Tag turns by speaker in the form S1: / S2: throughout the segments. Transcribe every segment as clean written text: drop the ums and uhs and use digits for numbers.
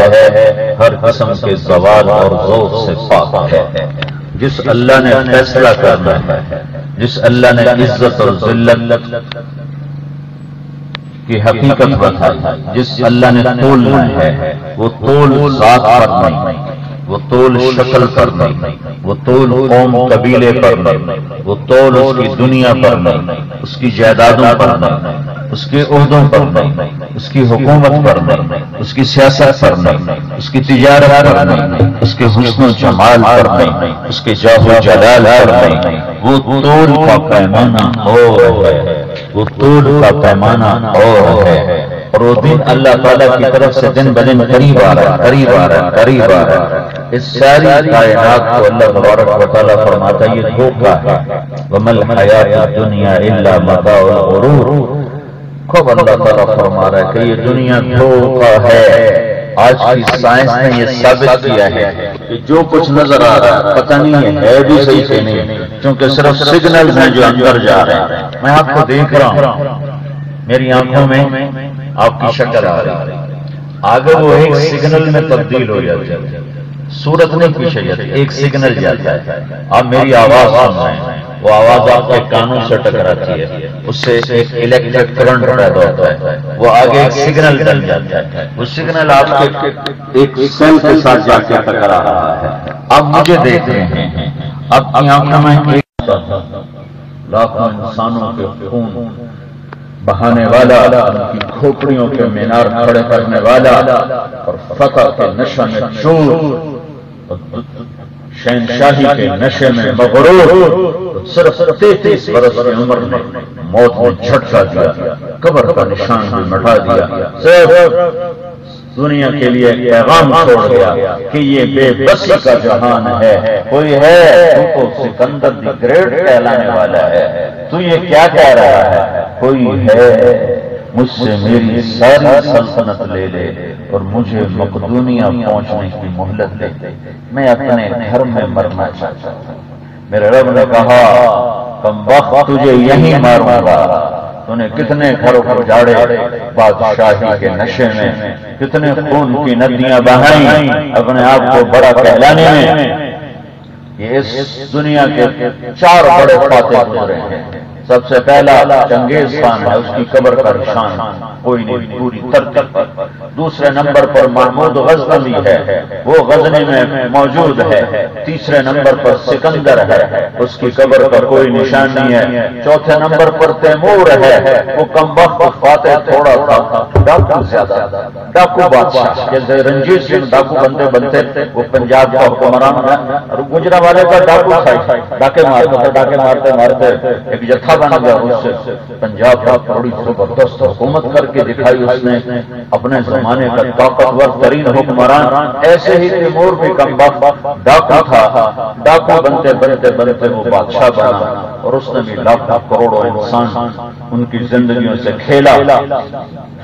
S1: ہے، ہر قسم کے زوال اور ذوق سے پاک ہے۔ جس اللہ نے فیصلہ کرنا ہے، جس اللہ نے عزت اور ذلت کی حقیقت بتائی، جس اللہ نے تولنا ہے، وہ تول ذات پر نہیں، وہ تول شکل پر نہیں، وہ تول قوم قبیلے پر نہیں، وہ تول اس کی دنیا پر نہیں، اس کی جائیدادوں پر نہیں، اس کے عہدوں پر نہیں، اس کی حکومت پر نہیں، اس کی سیاست پر نہیں، اس کی تجارت پر نہیں، اس کے حسن و جمال پر نہیں، اس کے جاہ و جلال پر نہیں۔ وہ تول کا پیمانہ اور ہے، وہ تول کا پیمانہ اور ہے، اور وہ دن اللہ تعالیٰ کی طرف سے دن بدن قریب آ رہا ہے، قریب آ رہا ہے، قریب آ رہا ہے۔ اس ساری کائنات کو اللہ تبارک و تعالیٰ فرماتا ہے یہ دھوکہ ہے، وَمَا الْحَيَاةُ الدُّنْيَا إِلَّا مَتَاعُ الْغُرُورِ۔ خوب اللہ تعالیٰ فرما رہا ہے کہ یہ دنیا دھوکہ ہے۔ آج کی سائنس نے یہ ثابت کیا ہے کہ جو کچھ نظر آ رہا ہے پتہ نہیں ہے بھی صحیح سے نہیں، کیونکہ صرف سگنل ہیں جو اندر جا رہے ہیں۔ میں آپ کو دیکھ رہا ہوں، میری آنکھوں میں آپ کی شکل آ رہی ہے، آگے وہ ایک سگنل میں تبدیل ہو جاتی ہے، صورت نہیں پیچھے جاتی، ایک سگنل جاتا ہے۔ آپ میری آواز سن رہے ہیں، وہ آواز آپ کے کانوں سے ٹکراتی ہے، اس سے ایک الیکٹرک کرنٹ پیدا ہوتا ہے، وہ آگے ایک سگنل ڈل جاتا ہے، وہ سگنل آپ کے ایک سیل کے ساتھ جا کے ٹکرا رہا ہے۔ آپ مجھے دیکھ رہے ہیں، اب کی آنکھوں میں ایک لاکھوں انسانوں کے خون بہانے والا، ان کی کھوپڑیوں کے مینار کھڑے کرنے والا، اور فتح کے نشے میں چور، شہنشاہی کے نشے میں مغرور، صرف 33 برس کی عمر میں موت نے جھٹکا دیا، قبر کا نشان بھی مٹا دیا، صرف دنیا کے لیے پیغام چھوڑ گیا کہ یہ بے بسی کا جہان ہے، کوئی ہے تو کو سکندر دی گریٹ کہلانے والا ہے، تو یہ کیا کہہ رہا ہے، کوئی ہے مجھ سے میری ساری سلطنت لے لے اور مجھے مقدونیہ پہنچنے کی مہلت دے دے، میں اپنے گھر میں مرنا چاہتا ہوں۔ میرے رب نے کہا کم وقت تجھے یہیں ماروں گا، تو نے کتنے گھروں کو جاڑے بادشاہی کے نشے میں، کتنے خون کی ندیاں بہائیں اپنے آپ کو بڑا کہلانے میں۔ یہ اس دنیا کے 4 بڑے فاتح گزرے ہیں۔ سب سے پہلا چنگیز خان ہے، اس کی قبر کا نشان کوئی نہیں پوری ترتیب پر۔ دوسرے نمبر پر محمود غزنوی ہے، وہ غزنی میں موجود ہے۔ تیسرے نمبر پر سکندر ہے، اس کی قبر کا کوئی نشان نہیں ہے۔ چوتھے نمبر پر تیمور ہے، وہ کم وقت فاتح تھوڑا تھا، ڈاکو زیادہ، ڈاکو بادشاہ، جیسے رنجیت سنگھ ڈاکو بنتے وہ پنجاب کا حکمران ہے، اور گجرا والے کا ڈاکو تھا، ڈاکے مارتا تھا، ڈاکے مارتے مارتے ایک جتھا بن گیا، اس سے پنجاب کا بڑی زبردست حکومت کر کے دکھائی اس نے، اپنے زمانے کا طاقتور ترین حکمران۔ ایسے ہی تیمور بھی کم وقت ڈاکو تھا، ڈاکو بنتے بنتے بنتے وہ بادشاہ بنا، اور اس نے بھی لاکھوں کروڑوں انسان ان کی زندگیوں سے کھیلا،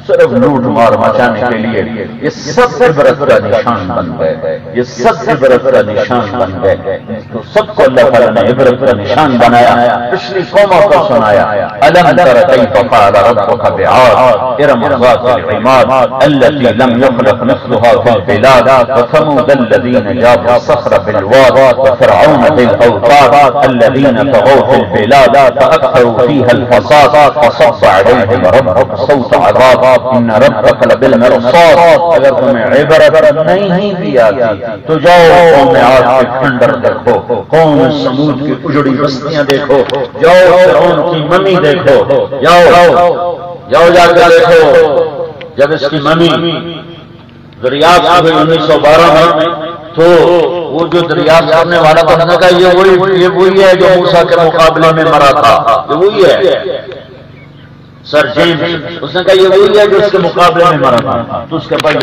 S1: صرف لوٹ مار مچانے کے لیے۔ یہ سب عبرت کا نشان بن گئے، یہ سب عبرت کا نشان بن گئے، تو سب کو اللہ تعالیٰ نے عبرت کا نشان بنایا، پچھلی قوموں کو سنایا۔ ألم تر كيف فعل ربك بعاد إرم ذات العماد التي لم يخلق مثلها في البلاد وثمود الذين جابوا الصخر بالواد وفرعون بالأوتاد الذين طغوا في البلاد فأكثروا فيها الفساد فصب عليهم ربك صوت عذاب ان ربك لبالمرصاد۔ اگر تمہیں عبرت نہیں بھی آتی تو جاؤ قوم عاد کے کھنڈر دیکھو، قوم سمود کی اجڑی بستیاں دیکھو، جاؤ فرعون کی ممی دیکھو، جاؤ جا کے دیکھو جب اس کی ممی دریافت ہوئی 1912 میں، تو وہ جو دریافت کرنے والا تھا اس نے کہا یہ وہی ہے جو موسیٰ کے مقابلے میں مرا تھا، یہ وہی ہے سر جیمز، اس نے کہا یہ وہی ہے جو اس کے مقابلے میں مرا تھا۔ تو اس کے بھائی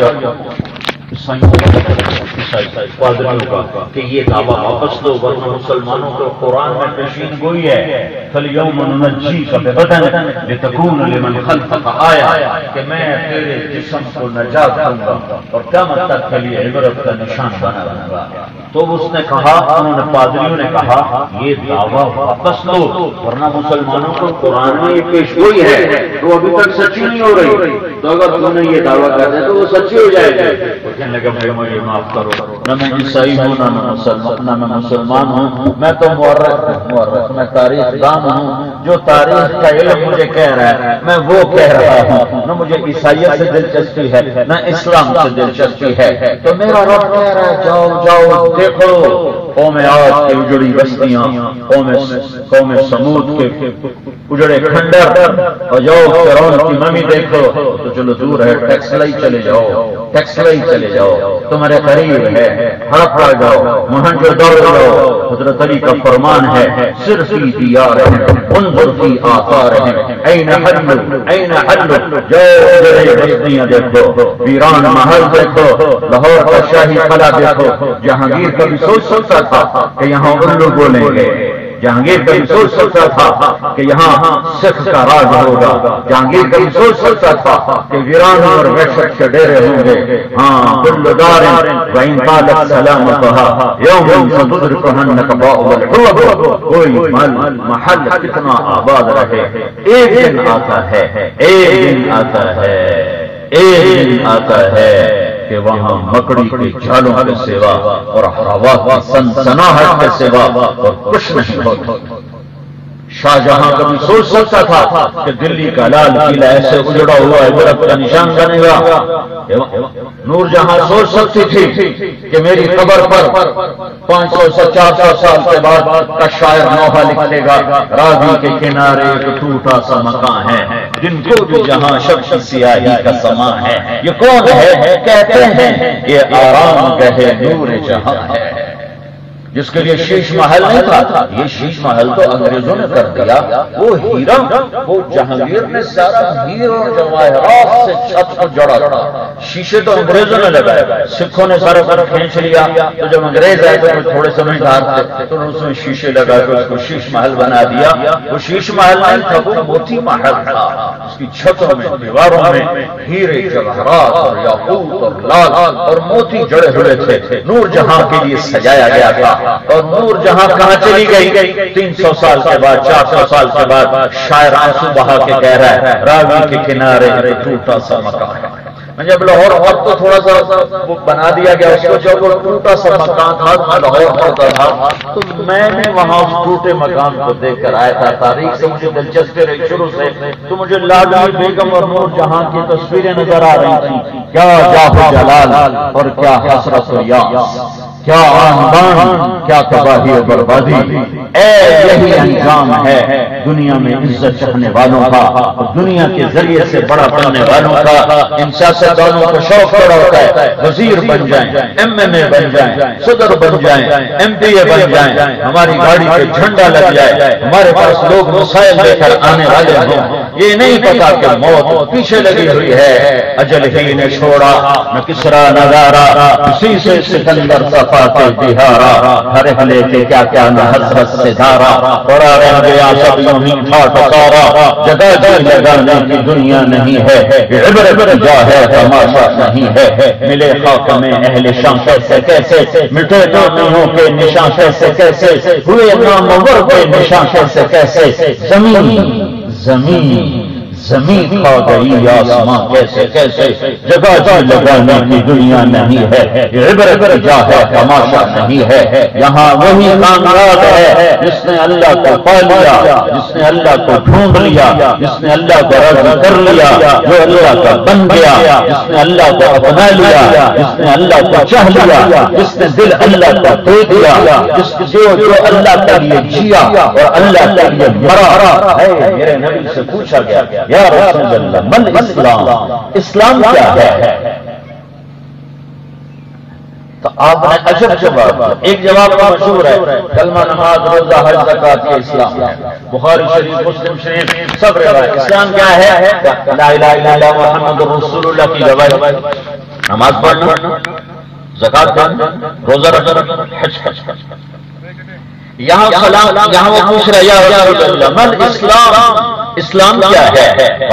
S1: پادریوں کا کہ یہ دعویٰ واپس لو، ورنہ مسلمانوں کو قرآن میں پیشین گوئی ہے فَالْيَوْمَ نُنَجِّيكَ بِبَدَنِكَ لِتَكُونَ لِمَنْ خَلْفَكَ آیَةً، کہ میں تیرے جسم کو نجات دوں گا اور قیامت تک کے لیے عبرت کا نشان بنا دوں گا۔ تو اس نے کہا، انہوں نے پادریوں نے کہا یہ دعویٰ واپس لو، ورنہ مسلمانوں کو قرآن میں یہ پیش گوئی ہے تو ابھی تک سچی نہیں ہو رہی، تو اگر تم نے یہ دعویٰ کر دیا تو وہ سچی ہو جائے گی۔ وہ کہنے لگا بھائی مجھے معاف کرو، نہ میں عیسائی ہوں نہ میں مسلمان ہوں، میں تو مورخ میں تاریخ دان ہوں، جو تاریخ کا علم مجھے کہہ رہا ہے میں وہ کہہ رہا ہوں، نہ مجھے عیسائیت سے دلچسپی ہے نہ اسلام سے دلچسپی ہے، تو میرا رب کہہ رہا ہے جاؤ جاؤ دیکھو قوم عاد کی اجڑی بستیاں، قوم سمود کے اجڑے کھنڈر، اور جاؤ فرعون کی ممی دیکھو، تو چلو دور ہے ٹیکسلائی چلے جاؤ تمہارے قریب ہے، ہڑپا جاؤ موہنجودڑو جاؤ، حضرت علی کا فرمان ہے صرف فی دیارہم انظر فی آثارہم این حل جاؤ اجڑے بستیاں دیکھو، ویران محل دیکھو، لاہور کا شاہی قلعہ دیکھو۔ جہانگیر کبھی سوچ سکتا تھا کہ یہاں الو بولیں گے؟ جہانگیر کبھی سوچ سکتا تھا کہ یہاں سکھ کا راج ہوگا؟ جہانگیر کبھی سوچ سکتا تھا کہ ویران اور وحشت کے ڈیرے ہوں گے؟ ہاں کل دار وإن قالت سلامتها يوم ستدركهن النكباء والحوب، کوئی محل کتنا آباد رہے، ایک دن آتا ہے کہ وہاں مکڑی کے جالوں کے سوا اور ہوا کی سنسناہٹ کے سوا اور کچھ نہیں ہوتا۔ شاہ جہاں کبھی سوچ سکتا تھا کہ دلی کا لال قلعہ ایسے اجڑا ہوا عبرت کا نشان بنے گا؟ نور جہاں سوچ سکتی تھی کہ میری قبر پر 500 سے 400 سال کے بعد کا شاعر نوحہ لکھے گا، راوی کے کنارے ایک ٹوٹا سا مکان ہے، جن کو بھی جہاں شب سیاہی کا سما ہے، یہ کون ہے؟ کہتے ہیں یہ آرام گہ نور جہاں ہے، جس کے لیے شیش محل نہیں تھا، یہ شیش محل تو انگریزوں نے کر دیا۔ وہ ہیرا، وہ جہانگیر نے سارا ہیروں اور جواہرات سے چھت کو جڑا تھا، شیشے تو انگریزوں نے لگائے، سکھوں نے سارا پر کھینچ لیا، تو جب انگریز آئے تو تھوڑے سمجھدار تھے تو اس میں شیشے لگا کے اس کو شیش محل بنا دیا۔ وہ شیش محل نہیں تھا، وہ موتی محل تھا، اس کی چھتوں میں دیواروں میں ہیرے جواہرات اور یاقوت اور لال اور موتی جڑے ہوئے تھے، نور جہاں کے لیے سجایا گیا تھا۔ اور نور جہاں کہاں چلی گئی؟ 300 سال کے بعد، 400 سال کے بعد شاعر آنسو بہا کے کہہ رہا ہے راوی کے کنارے ایک ٹوٹا سا مکان ہے۔ جب لاہور اب تو تھوڑا سا وہ بنا دیا گیا اس کو، جب وہ ٹوٹا سا مکان تھا میں لاہور پڑھتا تھا تو میں نے وہاں اس ٹوٹے مکان کو دیکھ کر آیا تھا، تاریخ سے مجھے دلچسپی رہی شروع سے، تو مجھے لاڈلی بیگم اور نور جہاں کی تصویریں نظر آ رہی تھیں۔ کیا جاہ جلال اور کیا حسرت و یاس، کیا آنبان، کیا تباہی و بربادی، اے یہی انجام ہے دنیا میں عزت چاہنے والوں کا، دنیا کے ذریعے سے بڑا بننے والوں کا۔ ان سیاستدانوں کو شوق پڑا ہوتا ہے وزیر بن جائیں، MLA بن جائیں، صدر بن جائیں، MPA بن جائیں، ہماری گاڑی پہ جھنڈا لگ جائے، ہمارے پاس لوگ مسائل لے کر آنے والے ہوں۔ یہ نہیں پتا کہ موت پیچھے لگی ہوئی ہے، اجل ہی نے چھوڑا نہ کسرا نہ دارا، اسی سے سکندر صفاتے بہارا، ہر لے کے کیا کیا نہ حسرت سے دھارا، پڑا رہ گیا سب یوں ہی ٹھاٹ سارا، جگہ جی لگانے کی دنیا نہیں ہے، عبرت جا ہے تماشا نہیں ہے، ملے خاک میں اہل شام کیسے کیسے، مٹے نامیوں کے نشان کیسے کیسے، ہوئے نامور کے نشان کیسے کیسے، زمین کھا گئی آسمان کیسے کیسے، جگہ جی لگانے کی دنیا نہیں ہے، عبرت جا ہے تماشا نہیں ہے۔ یہاں وہی کامیاب ہے جس نے اللہ کو پا لیا، جس نے اللہ کو ڈھونڈ لیا، جس نے اللہ کو راضی کر لیا، جو اللہ کا بن گیا، جس نے اللہ کو اپنا لیا، جس نے اللہ کو چاہ لیا، جس نے دل اللہ کو دے دیا، جو اللہ کے لیے جیا اور اللہ کے لیے مرا ہے۔ میرے نبی سے پوچھا گیا یا رسول اللہ من اسلام، اسلام کیا ہے؟ تو آپ نے عجب جواب دیا۔ ایک جواب مشہور ہے کلمہ نماز روزہ حج زکات یہ اسلام ہے، بخاری شریف مسلم شریف سب روایت۔ اسلام کیا ہے؟ لا الہ الا اللہ محمد رسول اللہ کی گواہی، نماز پڑھنا، زکات دینا، روزہ رکھنا، حج کرنا۔ یہاں وہ پوچھ رہے یا رسول اللہ من اسلام، اسلام کیا ہے؟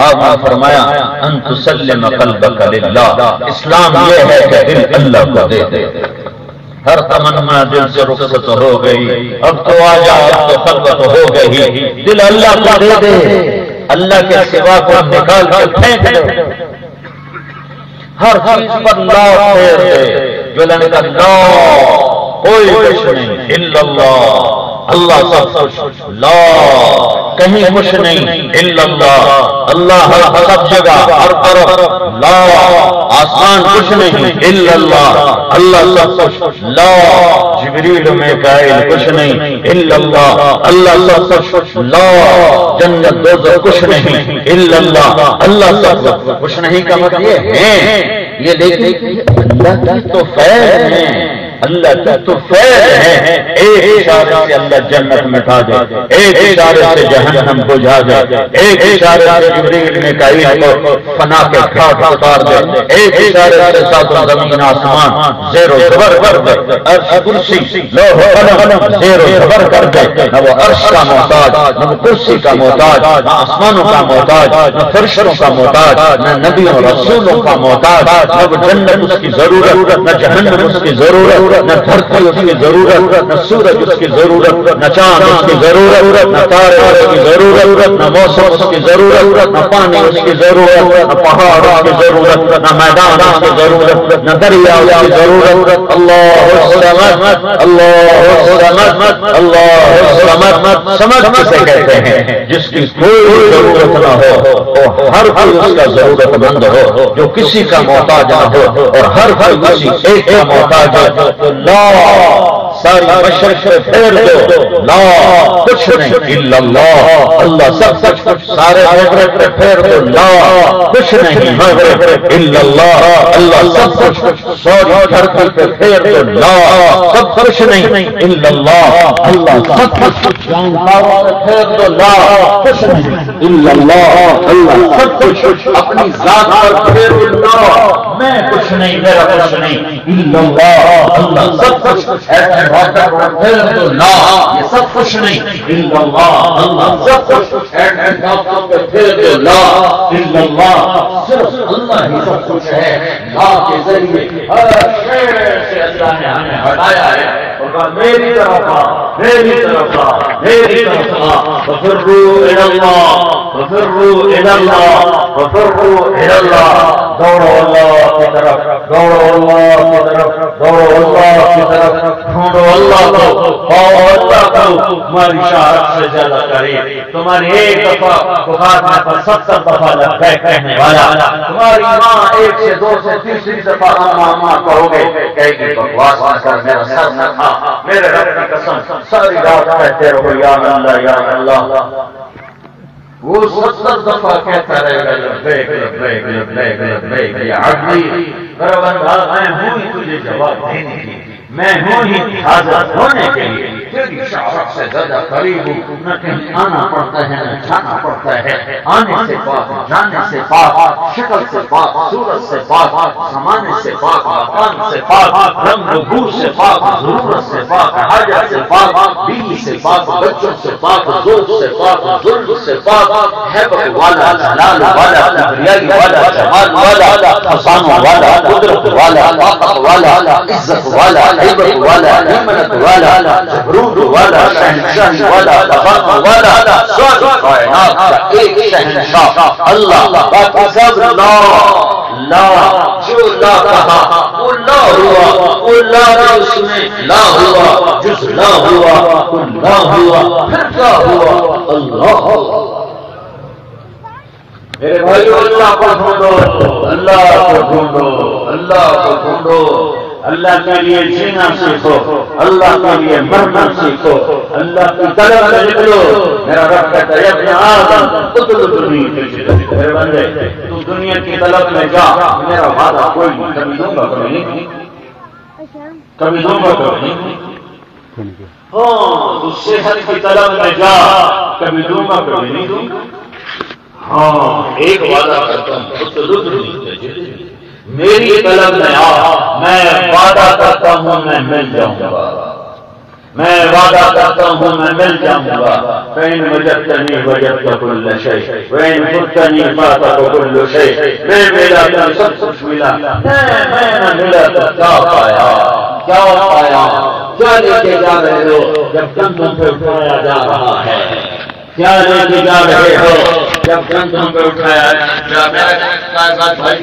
S1: آپ نے فرمایا ان تسلم قلبک للہ، اسلام یہ ہے کہ دل اللہ کو دے دے۔ ہر تمنا دل سے رخصت ہو گئی، اب تو آ جا، اب تو خلوت ہو گئی، دل اللہ کو دے دے، اللہ کے سوا کو نکال کر پھینک دے، ہر چیز پر لا پھیر دے، جو لنے کا لا کوئی کچھ نہیں الا اللہ، اللہ سب کچھ، لا کہیں کچھ نہیں الا اللہ، اللہ سب جگہ ہر طرف، لا آسمان کچھ نہیں الا اللہ، اللہ سب کچھ، لا جبریل میکائیل کچھ نہیں الا اللہ، اللہ سب کچھ، لا جنت دوزخ کچھ نہیں الا اللہ، اللہ سب کچھ نہیں کا مطلب یہ ہے، یہ لیکن اللہ کی تو فیض ہے، اللہ کا تو فیض ہے، ایک اشارے سے اللہ جنت مٹا دے، ایک اشارے سے جہنم بجھا دے، ایک اشارے سے جبریل میکائیل کو فنا کے گھاٹ اتار دے، ایک اشارے سے ساتوں زمین آسمان زیر و زبر کر دے، عرش کرسی لوح قلم زیر و زبر کر دے، نہ وہ عرش کا محتاج، نہ وہ کرسی کا محتاج، نہ آسمانوں کا محتاج، نہ فرشتوں کا محتاج، نہ نبیوں رسولوں کا محتاج، نہ وہ جنت اس کی ضرورت، نہ جہنم اس کی ضرورت، نہ دھرتی اس کی ضرورت، نہ سورج اس کی ضرورت، نہ چاند اس کی ضرورت، نہ تارے اس کی ضرورت، نہ موسم اس کی ضرورت، نہ پانی اس کی ضرورت، نہ پہاڑ اس کی ضرورت، نہ میدان اس کی ضرورت، نہ دریا اس کی ضرورت، اللہ الصمد، اللہ الصمد، اللہ الصمد، سمجھ کسے کہتے ہیں؟ جس کی کوئی ضرورت نہ ہو، اور ہر کوئی اس کا ضرورت مند ہو، جو کسی کا محتاج نہ ہو، اور ہر کوئی کسی ایک کا محتاج ہو، لا ساری مشرق سے پھیر دو، لا کچھ نہیں الا اللہ، اللہ سب کچھ، سارے مغرب پہ پھیر دو، لا کچھ نہیں مغرب الا اللہ، اللہ سب کچھ، ساری دھرتی پہ پھیر دو، لا سب کچھ نہیں الا اللہ، اللہ سب کچھ، جانکاروں پہ پھیر دو، لا کچھ نہیں الا اللہ، اللہ سب کچھ، اپنی ذات پر پھیر دو، لا میں کچھ نہیں، میرا کچھ نہیں الا اللہ، اللہ سب کچھ، ایسے واٹر پر پھیر دو، لا یہ سب کچھ نہیں الا اللہ، اللہ سب کچھ، ایسے ڈاکٹر پہ پھیر دو، لا الا اللہ، صرف اللہ ہی سب کچھ ہے، لا کے ذریعے ہر شے سے اللہ نے ہمیں ہٹایا ہے، اور کہا میری طرف آ، میری طرف آ، میری طرف آ، وفروا الی اللہ، وفروا الی اللہ، وفروا الی اللہ، دوڑو اللہ کی طرف، دوڑو اللہ کی طرف، دوڑو اللہ کی طرف، ڈھونڈو اللہ کو، پاؤ اللہ کو، تمہاری شہادت سے زیادہ قریب، تمہاری ایک دفعہ پکارنے پر 70 دفعہ لبیک کہنے والا، تمہاری ماں 1 سے 2 سے تیسری دفعہ ماں کہو گے، کہے گی بکواس نہ کر، میرا سر نہ کھا، میرے رب کی قسم ساری رات کہتے رہو یا اللہ یا اللہ، وہ 70 دفعہ کہتا رہے گا لبیک لبیک لبیک لبیک یا عبدی، میرا بندہ میں ہوں ہی تجھے جواب دینے کی، میں ہوں ہی حاضر ہونے کے لیے، تیری شہادت سے زیادہ قریب ہوں، نہ کہیں آنا پڑتا ہے نہ جانا پڑتا ہے، آنے سے پاک، جانے سے پاک، شکل سے پاک، صورت سے پاک، زمانے سے پاک، مکان سے پاک، رنگ و بو سے پاک، ضرورت سے پاک، حاجت سے پاک، بیوی سے پاک، بچوں سے پاک، ذوق سے پاک، ظلم سے پاک، حیبت والا، جلال والا، کبریائی والا، جمال والا، حسانوں والا، قدرت والا، طاقت والا، عزت والا، حیبت والا، حکمت والا، جبروت والا، شہنشاہی والا، تباہ والا، ساری کائنات کا ایک شہنشاہ اللہ، باقی سب لا لا، جو لا کہا وہ لا ہوا، وہ لا اس میں لا ہوا، جس لا ہوا وہ لا ہوا، پھر کیا ہوا؟ اللہ۔ میرے بھائیو اللہ کو ڈھونڈو، اللہ کو ڈھونڈو، اللہ کو ڈھونڈو، اللہ کے لیے جینا سیکھو، اللہ کے لیے مرنا سیکھو، اللہ کی طلب میں نکلو۔ میرا رب کہتا ہے ابن آدم اطلب دنیا کی، میرے بندے تو دنیا کی طلب میں جا، میرا وعدہ کوئی نہیں، کبھی دوں گا کبھی نہیں، کبھی دوں گا کبھی نہیں، ہاں تو صحت کی طلب میں جا، کبھی دوں گا کبھی نہیں دوں گا، ہاں ایک وعدہ کرتا ہوں اطلب دنیا کی، میری طلب میں آ، میں وعدہ کرتا ہوں میں مل جاؤں گا، میں وعدہ کرتا ہوں میں مل جاؤں گا۔ فَإِنْ وَجَدْتَنِي وَجَدْتَ كُلَّ شَيْءٍ وَإِنْ فُتَّنِي فَاتَكَ كُلُّ شَيْءٍ، میں ملا تو سب کچھ ملا، میں نہ ملا تو کیا پایا، کیا پایا؟ کیا لے کے جا رہے ہو جب کندھوں پہ اٹھایا جا رہا ہے؟ کیا لے کے جا رہے ہو جب کندھوں پہ اٹھایا جا رہا ہے؟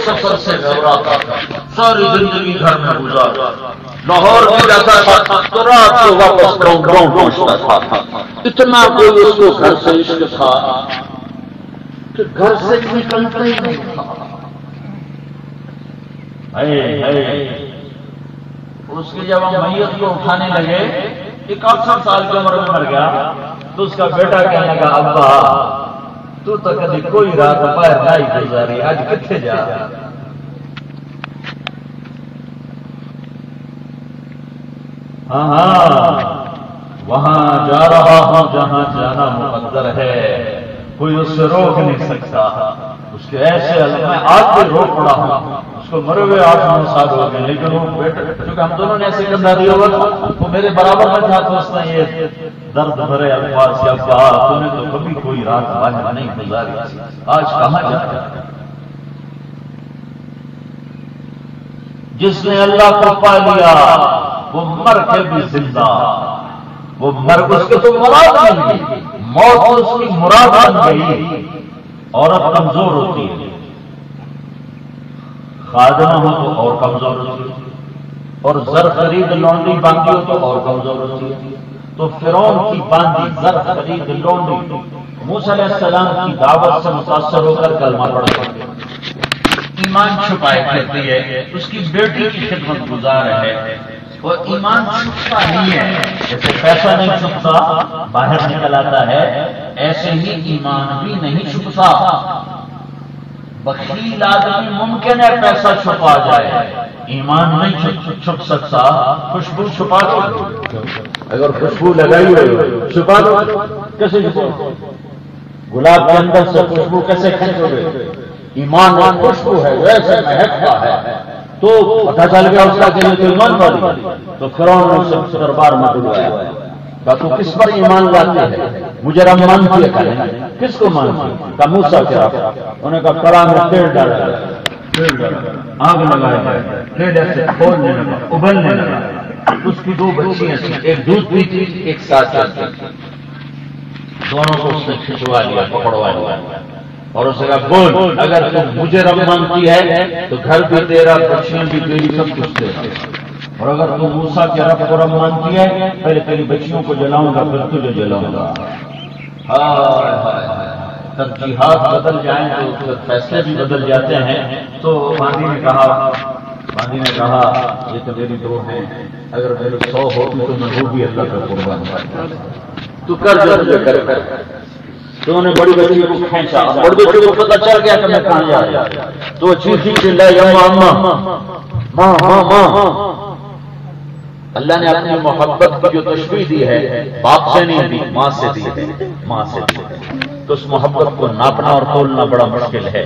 S1: سفر سے گھبراتا تھا، ساری زندگی گھر میں گزارا، لاہور میں جاتا تھا تو رات کو واپس گراؤنڈ پہنچتا تھا۔ اتنا کوئی اس کو گھر سے عشق تھا کہ گھر سے نکلتا ہی نہیں تھا۔ اس کی جب ہم میت کو اٹھانے لگے، 61 سال کی عمر میں مر گیا، تو اس کا بیٹا کہنے لگا ابا تو کبھی کوئی رات باہر نہیں گزاری، آج کتنے جا؟ ہاں وہاں جا رہا ہوں جہاں جانا مقدر ہے، کوئی اس سے روک نہیں سکتا۔ اس کے ایسے میں آج بھی رو پڑا ہوں، اس کو مرے ہوئے 8-9 سال ہو گئے، لیکن وہ بیٹا کیونکہ ہم دونوں نے ایسے کندھا دیا ہوا تھا، وہ میرے برابر میں تھا، تو اس نے یہ درد بھرے الفاظ سے کہا تو نے تو کبھی کوئی رات باہر نہیں گزاری، آج کہاں جاتا؟ جس نے اللہ کو پا لیا وہ مر کے بھی زندہ، وہ مر اس کے تو مراد بن گئی، موت اس کی مراد بن گئی۔ عورت کمزور ہوتی ہے، خادمہ ہو تو اور کمزور ہوتی ہے، اور زر خرید لونڈی باندھی ہو تو اور کمزور ہوتی ہے۔ تو فرعون کی باندھی زر خرید لونڈی موسیٰ علیہ السلام کی دعوت سے متاثر ہو کر کلمہ پڑھ گئی، ایمان چھپائے کرتی ہے، اس کی بیٹی کی خدمت گزار ہے، وہ ایمان چھپتا نہیں ہے، جیسے پیسہ نہیں چھپتا باہر نکل آتا ہے، ایسے ہی ایمان بھی نہیں چھپتا۔ بخیل آدمی ممکن ہے پیسہ چھپا جائے، ایمان نہیں چھپ سکتا۔ خوشبو چھپا دو، اگر خوشبو لگائی ہوئی چھپا دو، کیسے چھپا؟ گلاب کے اندر سے خوشبو کیسے کھینچو گے؟ ایمان خوشبو ہے، ویسے مہکتا ہے، تو پتہ چل گیا اس کا کہ یہ تو ایمان والی۔ تو فرعون نے اسے دربار میں بلوایا، کہا تو کس پر ایمان لاتے ہیں؟ مجھے رب مانتی ہے، کس کو مانتی ہے؟ کہا موسیٰ کے رب۔ انہوں نے کہا کڑا میں تیل ڈالا، آگ لگایا، تیل ایسے کھولنے لگا، ابلنے لگا۔ اس کی 2 بچیاں تھیں، ایک دودھ پیتی ایک ساتھ چلتی، دونوں کو اس نے کھنچوا لیا، پکڑوا لیا، اور اسے کہا بول اگر تم مجھے رب مانتی ہے تو گھر بھی تیرا، بچیاں بھی تیری، سب کچھ تیرا، اور اگر تم موسیٰ کے رب کو رب مانتی ہے پہلے تیری بچیوں کو جلاؤں گا پھر تجھے جلاؤں گا۔ ترجیحات بدل جائیں تو فیصلے بھی بدل جاتے ہیں۔ تو باندھی نے کہا یہ تو میری 2 ہیں، اگر میرے 100 ہوتی تو میں وہ بھی اللہ کا قربان کرتا، تو کر جو مجھے کر۔ تو انہوں نے بڑی بچی کو کھینچا، بڑی بچی کو پتہ چل گیا کہ میں کہاں جا رہا ہوں، تو چیخی چلائی اماں ماں ماں ماں۔ اللہ نے اپنی محبت کی جو تشبیہ دی ہے باپ سے نہیں دی، ماں سے دی ہے، ماں سے دی ہے، تو اس محبت کو ناپنا اور تولنا بڑا مشکل ہے۔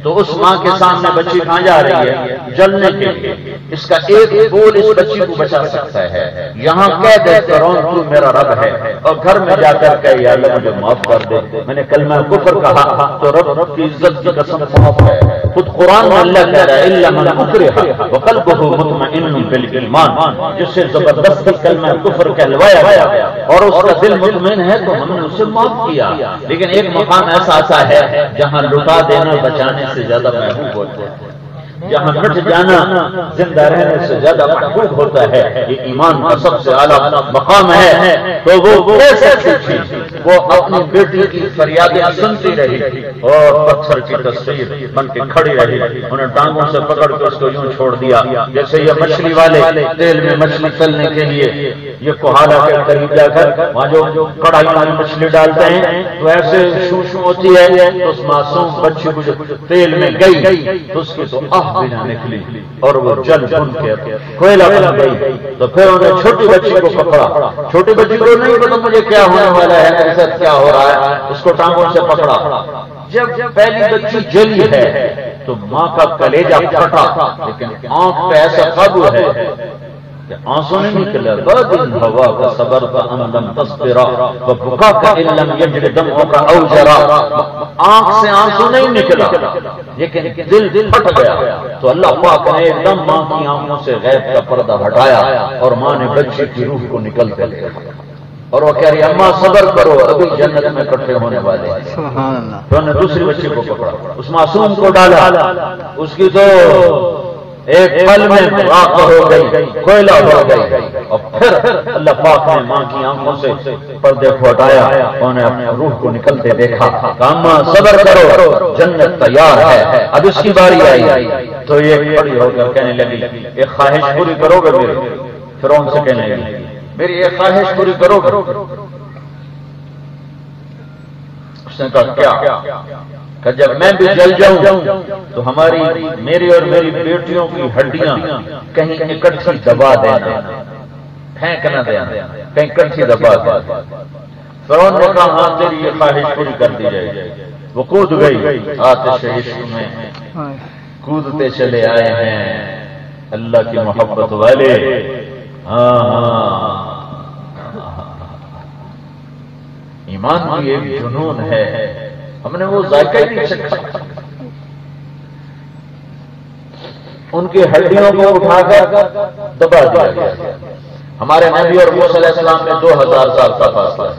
S1: تو اس ماں کے سامنے بچی کہاں جا رہی ہے؟ جلنے کے لیے۔ اس کا ایک بول اس بچی کو بچا سکتا ہے، یہاں کہہ دے فرعون تو میرا رب ہے، اور گھر میں جا کر کہ یا اللہ مجھے معاف کر دے، میں نے کلمہ کفر کہا تو رب کی عزت کی قسم معاف ہے۔ خود قرآن میں اللہ کہہ رہا ہے الا من اکرہ وقلبہ مطمئن بالایمان، جس سے زبردستی کلمہ کفر کہلوایا گیا اور اس کا دل مطمئن ہے تو ہم نے اسے معاف کیا۔ لیکن ایک مقام ایسا آتا ہے جہاں لٹا دینا بچانے سے زیادہ محبوب ہوتا ہے، جہاں مٹ جانا زندہ رہنے سے زیادہ محبوب ہوتا ہے۔ یہ ایمان کا سب سے اعلیٰ مقام ہے۔ تو وہ کیسے تھی؟ وہ اپنی بیٹی کی فریادیں سنتی رہی اور پتھر کی تصویر بن کے کھڑی رہی، انہیں ٹانگوں سے پکڑ کے اس کو یوں چھوڑ دیا جیسے یہ مچھلی والے تیل میں مچھلی تلنے کے لیے یہ کوہالہ کے قریب جا کر وہاں جو کڑھائی میں مچھلی ڈالتے ہیں تو ایسے شو شو ہوتی ہے، تو اس معصوم بچی کو جو تیل میں گئی تو اس کی تو بھی نہ نکلی اور وہ جل بن کے کوئلہ بن گئی۔ تو پھر انہوں نے چھوٹی بچی کو پکڑا، چھوٹی بچی کو نہیں پتا مجھے کیا ہونے والا ہے، میرے ساتھ کیا ہو رہا ہے، اس کو ٹانگوں سے پکڑا۔ جب پہلی بچی جلی ہے تو ماں کا کلیجہ پھٹا، لیکن آنکھ پہ ایسا قابو ہے کہ آنسو نہیں نکلا۔ بادل ہوا کا صبر کا اندم تصبرا وبکا کا علم یجر دمعہ کا اوجرا، آنکھ سے آنسو نہیں نکلا لیکن دل پھٹ گیا، تو اللہ پاک نے ایک دم ماں کی آنکھوں سے غیب کا پردہ ہٹایا اور ماں نے بچے کی روح کو نکلتے دیکھا اور وہ کہہ رہی اماں صبر کرو ابھی جنت میں اکٹھے ہونے والے ہیں۔ تو انہوں نے دوسری بچے کو پکڑا، اس معصوم کو ڈالا، اس کی تو ایک پل میں راک ہو گئی، کوئلہ ہو گئی، اور پھر اللہ پاک نے ماں کی آنکھوں سے پردے کو ہٹایا، انہوں نے اپنے روح کو نکلتے دیکھا، اماں صبر کرو جنت تیار ہے، اب اس کی باری آئی۔ تو یہ کھڑی ہو کر کہنے لگی ایک خواہش پوری کرو گے میری؟ فرعون سے کہنے لگی میری ایک خواہش پوری کرو گے؟ اس نے کہا کیا؟ کہ جب میں بھی جل جاؤں تو میری اور میری بیٹیوں کی ہڈیاں کہیں اکٹھی دبا دینا، پھینک نہ دینا، کہیں اکٹھی دبا دینا۔ فرعون نے کہا ہاں تیری یہ خواہش پوری کر دی جائے گی۔ وہ کود گئی، آتش عشق میں کودتے چلے آئے ہیں اللہ کی محبت والے۔ ایمان کی ایک جنون ہے، ہم نے وہ ذائقہ ہی نہیں چکھا۔ ان کی ہڈیوں کو اٹھا کر دبا دیا گیا۔ ہمارے نبی اور موسیٰ علیہ السلام میں 2000 سال کا فاصلہ ہے،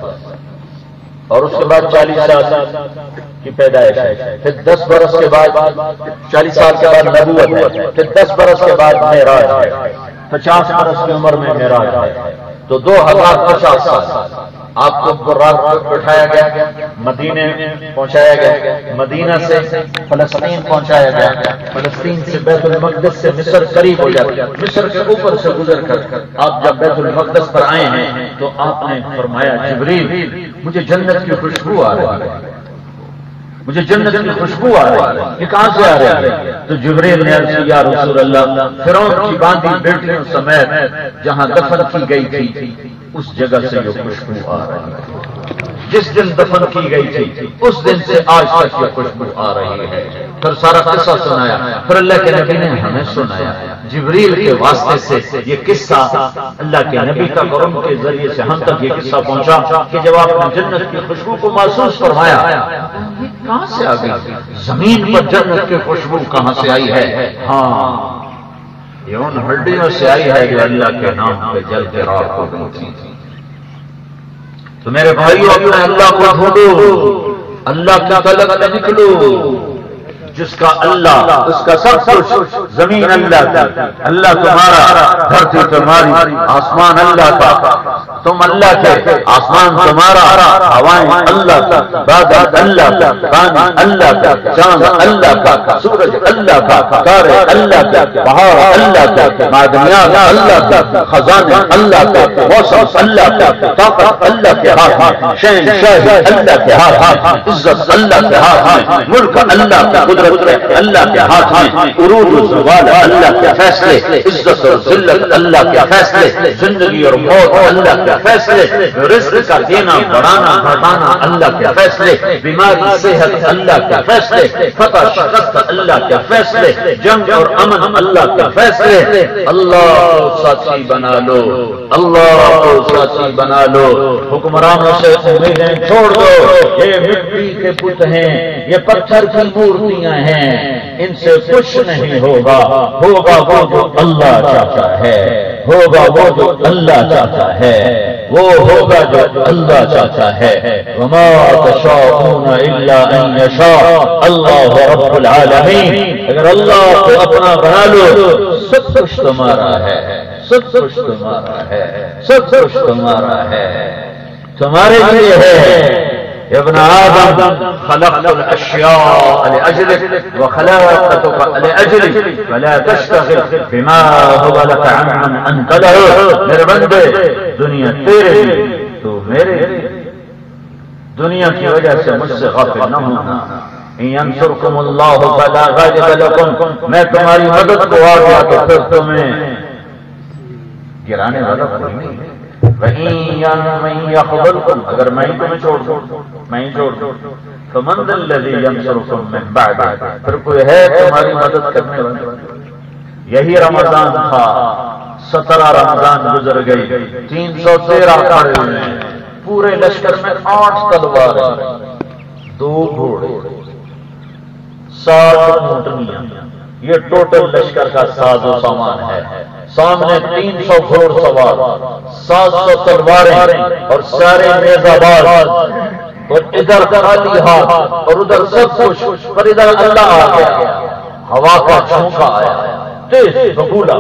S1: اور اس کے بعد 40 سال کی پیدائش ہے، پھر 10 برس کے بعد 40 سال کے بعد نبوت ہے، پھر 10 برس کے بعد معراج ہے، 50 برس کی عمر میں معراج ہے، تو 2050 سال آپ کو براق پر بٹھایا گیا، مدینے پہنچایا گیا، مدینہ سے فلسطین پہنچایا گیا، فلسطین سے بیت المقدس سے مصر قریب ہو جاتا، مصر کے اوپر سے گزر کر آپ جب بیت المقدس پر آئے ہیں تو آپ نے فرمایا جبریل مجھے جنت کی خوشبو آ رہی ہے، مجھے جنت کی خوشبو آ رہی ہے، یہ کہاں سے آ رہی ہے؟ تو جبریل نے عرض کیا یا رسول اللہ فرعون کی باندھی بیٹیوں سمیت جہاں دفن کی گئی تھی اس جگہ سے یہ خوشبو آ رہی ہے، جس دن دفن کی گئی تھی اس دن سے آج تک یہ خوشبو آ رہی ہے۔ پھر سارا قصہ سنایا، پھر اللہ کے نبی نے ہمیں سنایا، جبریل کے واسطے سے یہ قصہ اللہ کے نبی کا کرم کے ذریعے سے ہم تک یہ قصہ پہنچا کہ جب آپ نے جنت کی خوشبو کو محسوس فرمایا، کہاں سے آ گئی؟ زمین پر جنت کی خوشبو کہاں سے آئی ہے؟ ہاں یہ ان ہڈیوں سے آئی ہے جو اللہ کے نام پہ جل کے راہ کو گئی تھی۔ تو میرے بھائیوں اپنے اللہ کو ڈھونڈو، اللہ کی طلب میں نکلو، جس کا اللہ اس کا سب کچھ، زمین اللہ کا، اللہ تمہارا، دھرتی تمہاری، آسمان اللہ کا، تم اللہ کے، آسمان تمہارا، ہوائیں اللہ کا، بادل اللہ کا، پانی اللہ کا، چاند اللہ کا، سورج اللہ کا، تارے اللہ کا، پہاڑ اللہ کا، معدنیات اللہ کا، خزانے اللہ کا، موسم اللہ کا، طاقت اللہ کے ہاتھ میں، شہنشاہی اللہ کے ہاتھ میں، عزت اللہ کے ہاتھ میں، ملک اللہ کا، قدرت اللہ کے ہاتھ میں، عروج و زوال اللہ کے فیصلے، عزت اور ذلت اللہ کے فیصلے، زندگی اور موت اللہ کے فیصلے، رزق کا دینا بڑھانا گھٹانا اللہ کے فیصلے، بیماری صحت اللہ کے فیصلے، فتح شکست اللہ کے فیصلے، جنگ اور امن اللہ کے فیصلے۔ اللہ کو ساتھی بنا لو، اللہ کو ساتھی بنا لو، حکمرانوں سے امیدیں چھوڑ دو، یہ مٹی کے پت ہیں، یہ پتھر کی مورتیاں ہیں، ان سے کچھ نہیں ہوگا، ہوگا وہ جو اللہ چاہتا ہے، ہوگا وہ جو اللہ چاہتا ہے، وہ ہوگا جو اللہ چاہتا ہے۔ وما تشاءون الا ان یشاء اللہ رب العالمین۔ اگر اللہ کو اپنا بنا لو سب کچھ تمہارا ہے، سب کچھ تمہارا ہے، سب کچھ تمہارا ہے، تمہارے لیے ہے۔ ابن آدم خلقت الاشیاء لأجلك وخلقتك لأجلك فلا تشتغل بما هو لك عمن انت له۔ میرے بندے دنیا تیرے لیے تو میرے لیے، دنیا کی وجہ سے مجھ سے غافل نہ ہونا۔ ان ينصركم الله فلا غالب لكم، میں تمہاری مدد کو آ گیا تو پھر تمہیں گرانے والا کوئی نہیں۔ اگر میں ہی تمہیں چھوڑ دوں، میں ہی چھوڑ دوں، فمن ذا الذی ینصرکم من بعد، پھر کوئی ہے تمہاری مدد کرنے والا؟ یہی رمضان تھا، 17 رمضان گزر گئی، 313 کھڑے ہوئے ہیں، پورے لشکر میں 8 تلواریں، 2 گھوڑے، 7 اونٹنیاں، یہ ٹوٹل لشکر کا ساز و سامان ہے۔ سامنے 300 گھوڑ سوار، 700 تلواریں اور سارے نیزہ باز، اور ادھر خالی ہاتھ اور ادھر سب کچھ، اور ادھر اللہ آ گیا، ہوا کا جھونکا آیا تیز بگولا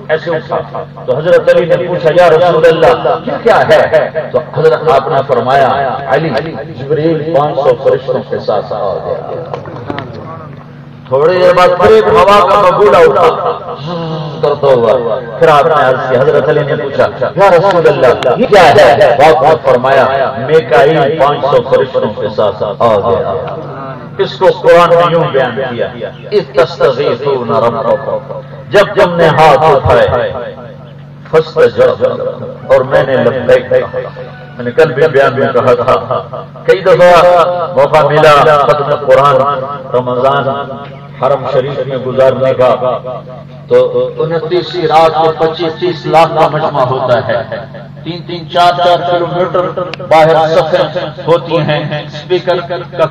S1: ایسے اٹھا۔ تو حضرت علی نے پوچھا یا رسول اللہ یہ کیا ہے؟ تو حضرت آپ نے فرمایا علی جبریل 500 فرشتوں کے ساتھ آ گیا۔ تھوڑی دیر بعد پھر ایک ہوا کا بگولا اٹھا کرتا ہوا، پھر آپ نے عرض کی، حضرت علی نے پوچھا یا رسول اللہ یہ کیا ہے؟ آپ نے فرمایا میکائیل 500 فرشتوں کے ساتھ آ گیا۔ اس کو قرآن نے یوں بیان کیا، اذ تستغیثون ربکم، جب تم نے ہاتھ اٹھائے فاستجاب اور میں نے لبیک کہا۔ میں نے کل بھی بیان میں کہا تھا، کئی دفعہ موقع ملا ختم قرآن رمضان حرم شریف میں گزارنے کا، تو 29 رات کو 25-30 لاکھ کا مجمع ہوتا ہے، 3-3 4-4 کلومیٹر باہر صفیں ہوتی ہیں، اسپیکر کا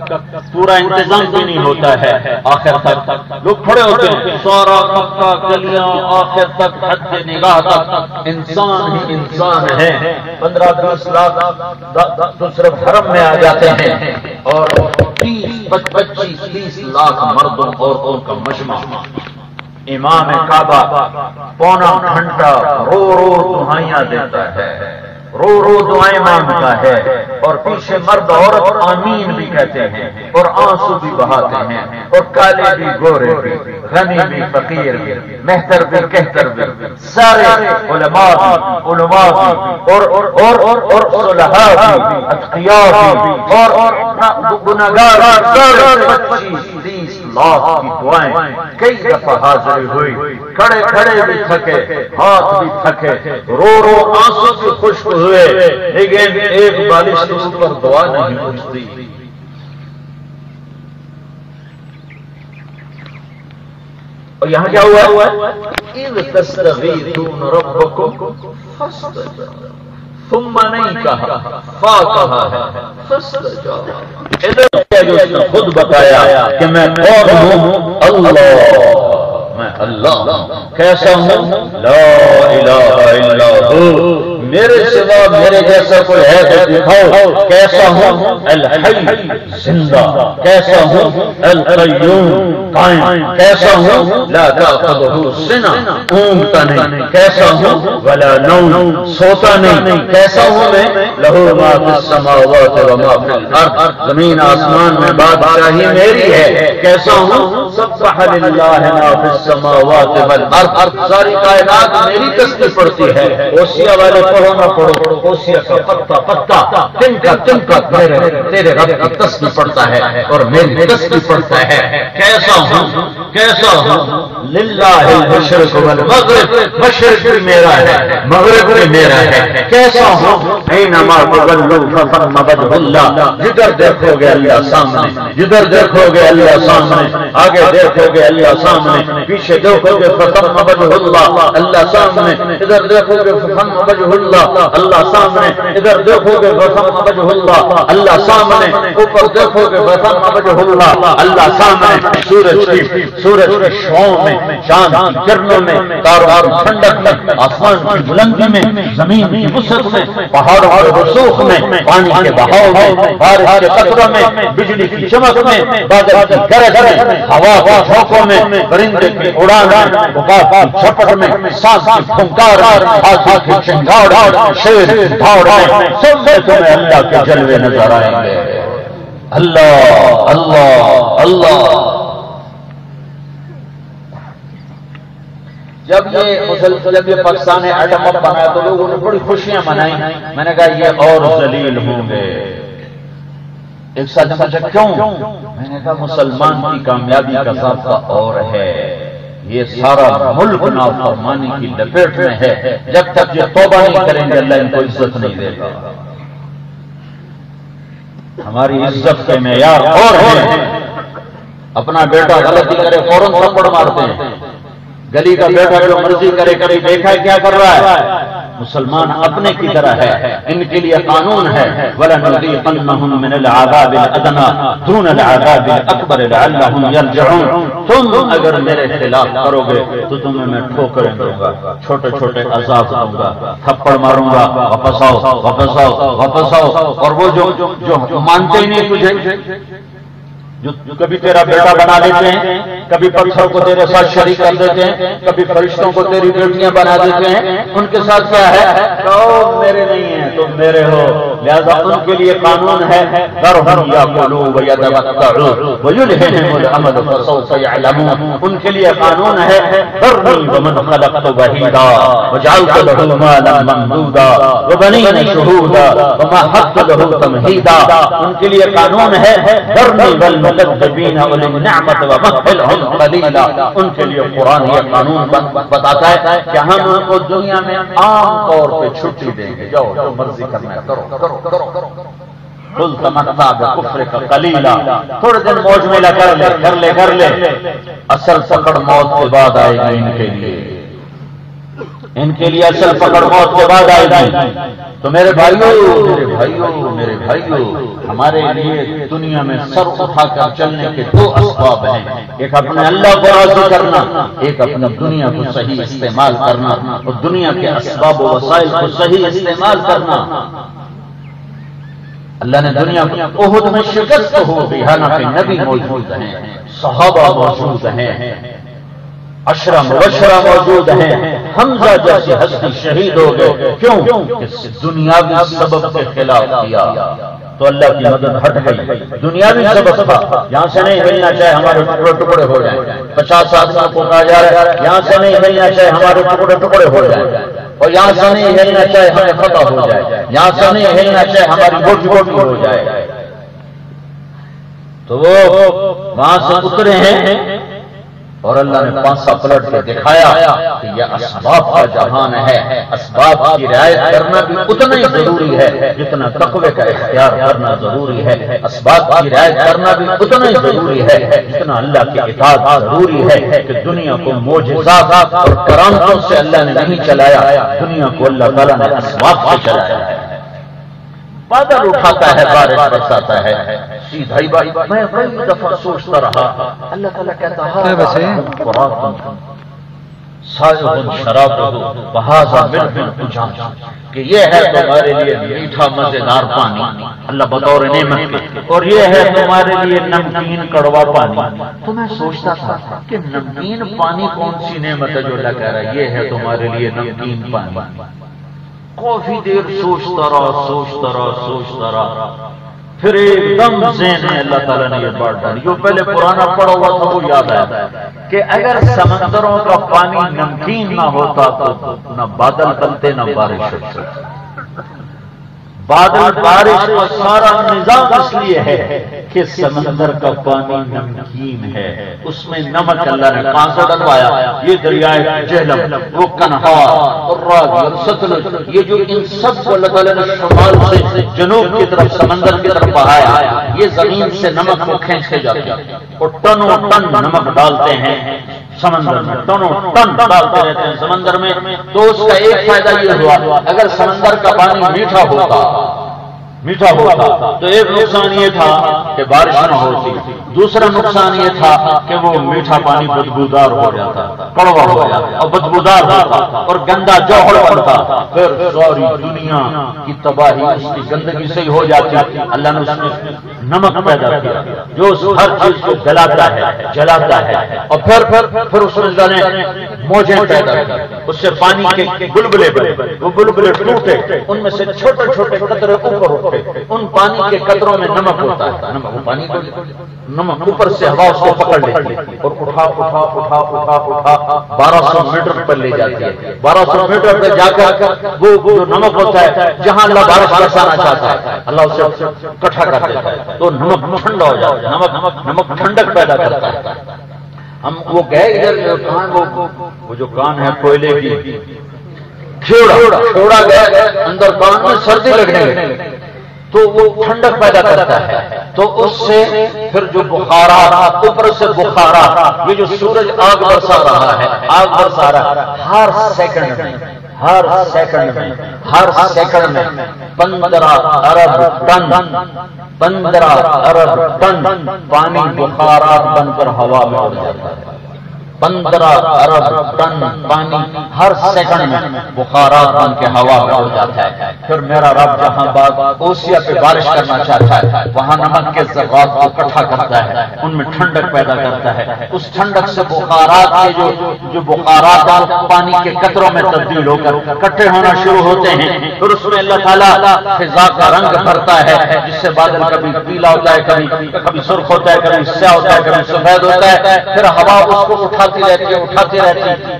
S1: پورا انتظام بھی نہیں ہوتا ہے، آخر تک لوگ کھڑے ہوتے ہیں، سارا مکہ گلیاں آخر تک حد نگاہ تک انسان ہی انسان ہے۔ 15-20 لاکھ تو صرف حرم میں آ جاتے ہیں، اور 25-30 لاکھ مردوں عورتوں کا مجمع۔ امام کعبہ پونا گھنٹہ رو رو دعائیاں دیتا ہے، رو رو دعائیں مانگتا ہے، اور پیچھے مرد عورت آمین بھی کہتے ہیں، اور آنسو بھی بہاتے ہیں، اور کالے بھی گورے بھی، غنی بھی فقیر بھی، مہتر بھی کہتر بھی، سارے علماء بھی اور صلحاء بھی، اتقیاء بھی اور گنہگار بھی، 25-30 لاکھ کی دعائیں کئی دفعہ حاضر ہوئی، کھڑے کھڑے بھی تھکے، ہاتھ بھی تھکے، رو رو آنسو بھی خشک ہوئے، لیکن ایک بالش کے اوپر دعا نہیں پہنچتی۔ اور یہاں کیا ہوا؟ اذ تستغیثون ربکم فاستجاب، ثم نہیں کہا، فا کہا ہے، فاستجاب۔ ادھر جو اس نے خود بتایا کہ میں کون ہوں؟ اللہ، میں اللہ کیسا ہوں؟ لا الہ الا ہو، میرے سوا میرے جیسا کوئی ہے تو دکھاؤ۔ کیسا ہوں؟ الحی، زندہ۔ کیسا ہوں؟ القیوم، قائم۔ کیسا ہوں؟ لا تأخذہ سنہ، اونگتا نہیں۔ کیسا ہوں؟ ولا نوم، سوتا نہیں۔ کیسا ہوں میں؟ لہ ما فی السماوات و ما فی الارض، زمین آسمان میں بادشاہی میری ہے۔ کیسا ہوں؟ سبح للہ ما فی السماوات والارض، ساری کائنات میری تسبیح پڑھتی ہے۔ اوسیا والے پڑھو نہ پڑھو، اوسیا کا پتا پتا تنکا تیرے رب کی تسبیح پڑھتا ہے اور میری تسبیح پڑھتا ہے۔ کیسا ہوں؟ کیسا ہوں؟ للہ المشرق والمغرب، مشرق بھی میرا ہے، مغرب بھی میرا ہے۔ کیسا ہوں؟ اینما تولوا فثم وجہ اللہ، جدھر دیکھو گے اللہ سامنے، جدھر دیکھو گے اللہ سامنے، آگے دیکھو گے اللہ سامنے، پیچھے دیکھو گے فثم وجہ اللہ، اللہ سامنے، ادھر دیکھو گے فثم وجہ اللہ، اللہ سامنے، ادھر دیکھو گے فثم وجہ اللہ، اللہ سامنے، اوپر دیکھو گے فثم وجہ اللہ، اللہ سامنے۔ سورج کی شعاؤں میں، چاند کی کرنوں میں، تاروں کی ٹھنڈک میں، آسمان کی بلندی میں، زمین کی وسعت میں، پہاڑوں کے رسوخ میں، پانی کے بہاؤ میں، بارش کے قطروں میں، بجلی کی چمک میں، بادل کی گرج میں، ہوا کے جھونکوں میں، پرندے کی اڑان میں، عقاب کی جھپٹ میں، سانس کی پھنکار میں، ہاتھی کی چنگاڑ میں، شیر کی دھاڑ میں، سب میں تمہیں اللہ کے جلوے نظر آئیں گے۔ اللہ اللہ اللہ۔ جب یہ پاکستان نے ایٹم بم بنایا تو لوگوں نے بڑی خوشیاں منائی۔ میں نے کہا یہ اور ذلیل ہوں گے۔ ایک ساتھ پوچھا کیوں؟ میں نے کہا مسلمان کی کامیابی کا ضابطہ اور ہے، یہ سارا ملک نافرمانی کی لپیٹ میں ہے، جب تک یہ توبہ نہیں کریں گے اللہ ان کو عزت نہیں دے گا۔ ہماری عزت کے معیار اور ہیں، اپنا بیٹا غلطی کرے فوراً تھپڑ مارتے ہیں، گلی کا بیٹا جو مرضی کرے دیکھا ہے کیا کر رہا ہے، مسلمان اپنے کی طرح ہے، ان کے لیے قانون ہے وَلَنُذِيقَنَّهُم مِّنَ الْعَذَابِ الْأَدْنَىٰ دُونَ الْعَذَابِ الْأَكْبَرِ لَعَلَّهُمْ يَرْجِعُونَ۔ تم اگر میرے خلاف کرو گے تو تمہیں میں ٹھوکریں دوں گا، چھوٹے چھوٹے عذاب دوں گا، تھپڑ ماروں گا، واپس آؤ واپس آؤ واپس آؤ۔ اور وہ جو مانتے ہی نہیں تجھے، جو کبھی تیرا بیٹا بنا لیتے ہیں، کبھی پتھر کو تیرے ساتھ شریک کر دیتے ہیں، کبھی فرشتوں کو تیری بیٹیاں بنا دیتے ہیں، ان کے ساتھ کیا ہے؟ تو میرے نہیں ہیں تم میرے ہو، لہذا ان کے لیے قانون ہے ذرهم یاکلوا ویتمتعوا ویلہہم الامل فسوف یعلمون۔ ان کے لیے قانون ہے ذرنی ومن خلقت وحیدا وجعلت له مالا ممدودا وبنین شہودا ومہدت له تمہیدا۔ ان کے لیے قانون ہے ذرنی والمکذبین اولی النعمت ومہلہم قلیلا۔ ان کے لیے قرآن یہ قانون بتاتا ہے کہ ہم ان کو دنیا میں عام طور پہ چھٹی دیں گے، جاؤ جو مرضی کرنا کرو کرو کرو کرو، قل تمتع بکفرک قلیلا، تھوڑے دن موج میلہ کر لے کر لے کر لے، اصل پکڑ موت کے بعد آئے گی ان کے لیے، ان کے لیے اصل پکڑ موت کے بعد آئے گی۔ تو میرے بھائیوں میرے بھائیوں میرے بھائیوں، ہمارے لیے دنیا میں سر اٹھا کر چلنے کے دو اسباب ہیں، ایک اپنے اللہ کو راضی کرنا، ایک اپنی دنیا کو صحیح استعمال کرنا، اور دنیا کے اسباب و وسائل کو صحیح استعمال کرنا۔ اللہ نے دنیا کو احد میں شکست ہو گئی، حالانکہ نبی موجود ہیں، صحابہ موجود ہیں، عشرہ مبشرہ موجود ہیں، حمزہ جیسی ہستی شہید ہو گئے، کیوں؟ دنیاوی سبب کے خلاف کیا تو اللہ کی مدد ہٹ گئی۔ دنیاوی سبب تھا، یہاں سے نہیں ملنا چاہے ہمارے ٹکڑے ٹکڑے ہو جائیں، 50 آدمیوں کو کہا جا رہا ہے یہاں سے نہیں ملنا چاہے ہمارے ٹکڑے ٹکڑے ہو جائیں، اور یہاں سے نہیں ہلنا چاہے ہمیں فتح ہو جائے، یہاں سے نہیں ہلنا چاہے ہماری بوٹی بوٹی ہو جائے۔ تو وہ وہاں سے اترے ہیں اور اللہ نے پانسا پلٹ کے دکھایا کہ یہ اسباب کا جہان ہے، اسباب کی رعایت کرنا بھی اتنا ہی ضروری ہے جتنا تقوی کا اختیار کرنا ضروری ہے، اسباب کی رعایت کرنا بھی اتنا ہی ضروری ہے جتنا اللہ کی اطاعت ضروری ہے۔ کہ دنیا کو معجزات اور کرامتوں سے اللہ نے نہیں چلایا، دنیا کو اللہ تعالیٰ نے اسباب سے چلایا ہے۔ بادل اٹھاتا ہے، بارش برساتا ہے، سیدھا ہی بات۔ میں کئی دفعہ سوچتا رہا، اللہ تعالیٰ کہتا ہے کہ یہ ہے تمہارے لیے میٹھا مزیدار پانی، اللہ بطور نعمت کے، اور یہ ہے تمہارے لیے نمکین کڑوا پانی۔ تو میں سوچتا تھا کہ نمکین پانی کون سی نعمت ہے جو اللہ کہہ رہا ہے یہ ہے تمہارے لیے نمکین پانی۔ کافی دیر سوچتا رہا، پھر ایک دم ذہن میں اللہ تعالیٰ نے یہ بات ڈالی، جو پہلے پرانا پڑا ہوا تھا وہ یاد آیا کہ اگر سمندروں کا پانی نمکین نہ ہوتا تو نہ بادل بنتے نہ بارش ہوتی۔ بادل بارش کا سارا نظام اس لیے ہے کہ سمندر کا پانی نمکین ہے، اس میں نمک اللہ نے کہاں سے ڈلوایا؟ یہ دریائے جہلم، وہ کنہار اور راوی اور ستلج، یہ جو ان سب کو اللہ تعالیٰ نے شمال سے جنوب کی طرف سمندر کی طرف بہایا، یہ زمین سے نمک کو کھینچ کے جاتے ہیں اور ٹنوں ٹن نمک ڈالتے ہیں سمندر میں، ٹنوں ٹن ڈالتے رہتے ہیں سمندر میں۔ تو اس کا ایک فائدہ یہ ہوا اگر سمندر کا پانی میٹھا ہوتا تو ایک نقصان یہ تھا کہ بارش نہ ہوتی، دوسرا نقصان یہ تھا کہ وہ میٹھا پانی بدبودار ہو جاتا، کڑوا ہو جاتا اور بدبودار ہوتا اور گندا جوہر بنتا، پھر ساری دنیا کی تباہی اس کی گندگی سے ہی ہو جاتی۔ اللہ نے اس میں نمک پیدا کیا جو ہر چیز کو جلاتا ہے اور پھر اس میں اللہ نے موجیں پیدا کی، اس سے پانی کے بلبلے بنے، وہ بلبلے ٹوٹے، ان میں سے چھوٹے چھوٹے قطرے اوپر اٹھے، ان پانی کے قطروں میں نمک ہوتا ہے، نمک اوپر سے ہوا اس کو پکڑ لیتی اور اٹھا 1200 میٹر پر لے جاتی ہے۔ 1200 میٹر پہ جا کر وہ جو نمک ہوتا ہے جہاں اللہ بارش برسانا چاہتا ہے اللہ اسے اکٹھا کر دیتا ہے تو نمک ٹھنڈا ہو جاتا ہے، نمک ٹھنڈک پیدا کرتا ہے۔ ہم وہ گئے ادھر کہاں، وہ جو کان ہے کوئلے کی، چھوڑا گیا اندر کان میں سردی لگنے لگی تو وہ ٹھنڈک پیدا کرتا ہے، تو اس سے پھر جو بخارات، اوپر سے بخارات، یہ جو سورج آگ برسا رہا ہے، آگ برسا رہا ہے ہر سیکنڈ میں، ہر سیکنڈ میں، ہر سیکنڈ میں 15 ارب ٹن، 15 ارب ٹن پانی بخارات بن کر ہوا میں اڑ جاتا ہے۔ 15 ارب ٹن پانی ہر سیکنڈ میں بخارات بن کے ہوا میں اڑ جاتا ہے۔ پھر میرا رب جہاں باغ اوسیا پہ بارش کرنا چاہتا ہے، وہاں نمک کے ذرات کو اکٹھا کرتا ہے، ان میں ٹھنڈک پیدا کرتا ہے۔ اس ٹھنڈک سے بخارات کے جو بخارات پانی کے قطروں میں تبدیل ہو کر اکٹھے ہونا شروع ہوتے ہیں، پھر اس میں اللہ تعالیٰ فضا کا رنگ بھرتا ہے، جس سے بادل کبھی پیلا ہوتا ہے، کبھی سرخ ہوتا ہے، کبھی سیاہ ہوتا ہے، کبھی سفید ہوتا ہے۔ پھر ہوا اس کو اٹھاتی رہتی ہے،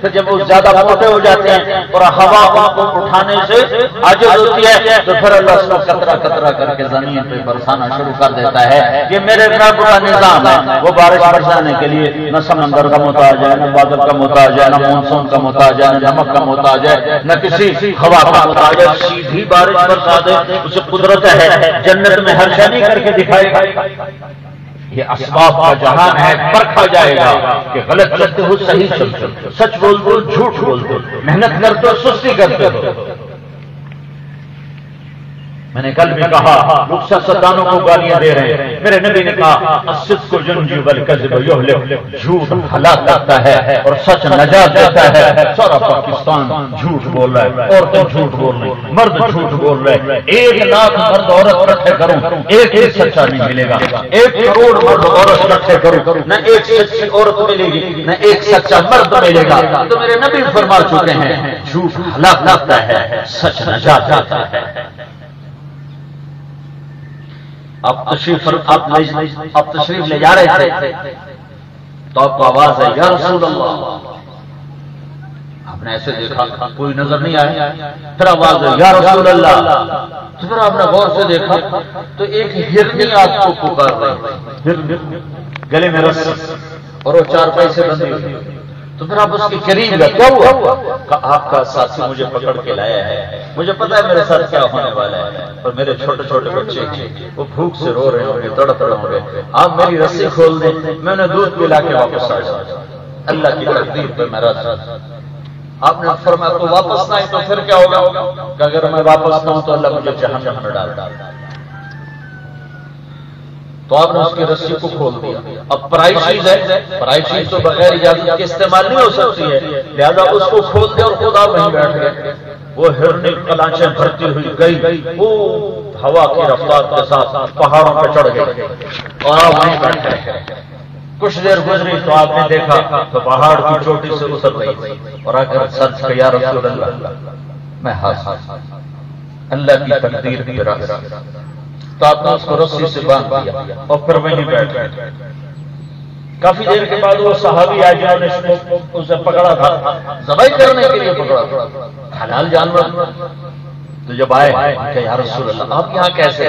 S1: پھر جب وہ زیادہ موٹے ہو جاتے ہیں اور ہوا ان کو اٹھانے سے عاجز ہوتی ہے، تو پھر اللہ اس کو قطرہ قطرہ کر کے زمین پہ برسانا شروع کر دیتا ہے۔ یہ میرے رب کا نظام ہے۔ وہ بارش برسانے کے لیے نہ سمندر کا محتاج ہے، نہ بادل کا محتاج ہے، نہ مونسون کا محتاج ہے، نہ نمک کا محتاج ہے، نہ کسی ہوا کا محتاج ہے، سیدھی بارش برسا دے، اسے قدرت ہے۔ جنت میں ہر شے نہیں کر کے دکھائے گا۔ یہ اسباب کا جہان ہے، پرکھا جائے گا کہ غلط کرتے ہو صحیح چلتے ہو، سچ بولتے ہو جھوٹ بولتے ہو، محنت کرتے ہو سستی کرتے ہو۔ میں نے کل بھی کہا لوگ سیاستدانوں کو گالیاں دے رہے ہیں، میرے نبی نے کہا الصدق ينجي والكذب يهلك، جھوٹ ہلاک کرتا ہے اور سچ نجات دیتا ہے۔ سارا پاکستان جھوٹ بول رہا ہے، عورتیں جھوٹ بول رہی ہیں، مرد جھوٹ بول رہے ہیں۔ 1 لاکھ مرد عورت اکٹھے کروں، ایک ہی سچا نہیں ملے گا۔ 1 کروڑ مرد عورت اکٹھے کروں، نہ ایک سچی عورت ملے گی، نہ ایک سچا مرد ملے گا۔ تو میرے نبی فرما چکے ہیں جھوٹ ہلاک کرتا ہے، سچ نجات دیتا ہے۔ آپ تشریف لے جا رہے تھے تو آپ کو آواز ہے یا رسول اللہ، آپ نے ایسے دیکھا کوئی نظر نہیں آیا، پھر آواز ہے یا رسول اللہ، تو پھر آپ نے غور سے دیکھا تو ایک ہرنی آپ کو پکار رہی، گلے میں رسی اور وہ 4 پیسے بندھی ہوئی۔ تو پھر آپ اس کے قریب گئے، کیا ہوا؟ کہ آپ کا ساتھی مجھے پکڑ کے لایا ہے، مجھے پتا ہے میرے ساتھ کیا ہونے والا ہے، اور میرے چھوٹے چھوٹے بچے وہ بھوک سے رو رہے ہوں گے، تڑپ رہے ہوں گے، آپ میری رسی کھول دیں، میں انہیں دودھ پلا کے واپس آ جاؤں۔ اللہ کی تقدیر پہ میں راضی۔ آپ نے فرمایا تو واپس نہ آئے تو پھر کیا ہوگا؟ کہ اگر میں واپس نہ ہوں تو اللہ مجھے جہنم میں ڈال دے۔ تو آپ نے اس کی رسی کو کھول دیا۔ اب پرائی چیز ہے، پرائی چیز تو بغیر اجازت کے استعمال نہیں ہو سکتی ہے، لہذا اس کو کھول دیا اور خدا وہیں بیٹھ گئے۔ وہ ہرنی کلانچیں بھرتی ہوئی گئی، وہ ہوا کی رفتار کے ساتھ پہاڑوں پہ چڑھ گئی اور آپ وہیں بیٹھ گئے۔ کچھ دیر گزری تو آپ نے دیکھا تو پہاڑ کی چوٹی سے اتر رہی اور آ کر سچ کہ یا رسول اللہ میں ہاتھ اللہ کی تقدیر کی راہ۔ تو آپ نے اس کو رسی سے باندھ دیا اور پھر وہیں بیٹھ گئے۔ کافی دیر کے بعد وہ صحابی آئے جنہوں نے اسے پکڑا تھا، ذبح کرنے کے لیے پکڑا تھا، حلال جانور۔ تو جب آئے کہ یا رسول اللہ آپ یہاں کیسے؟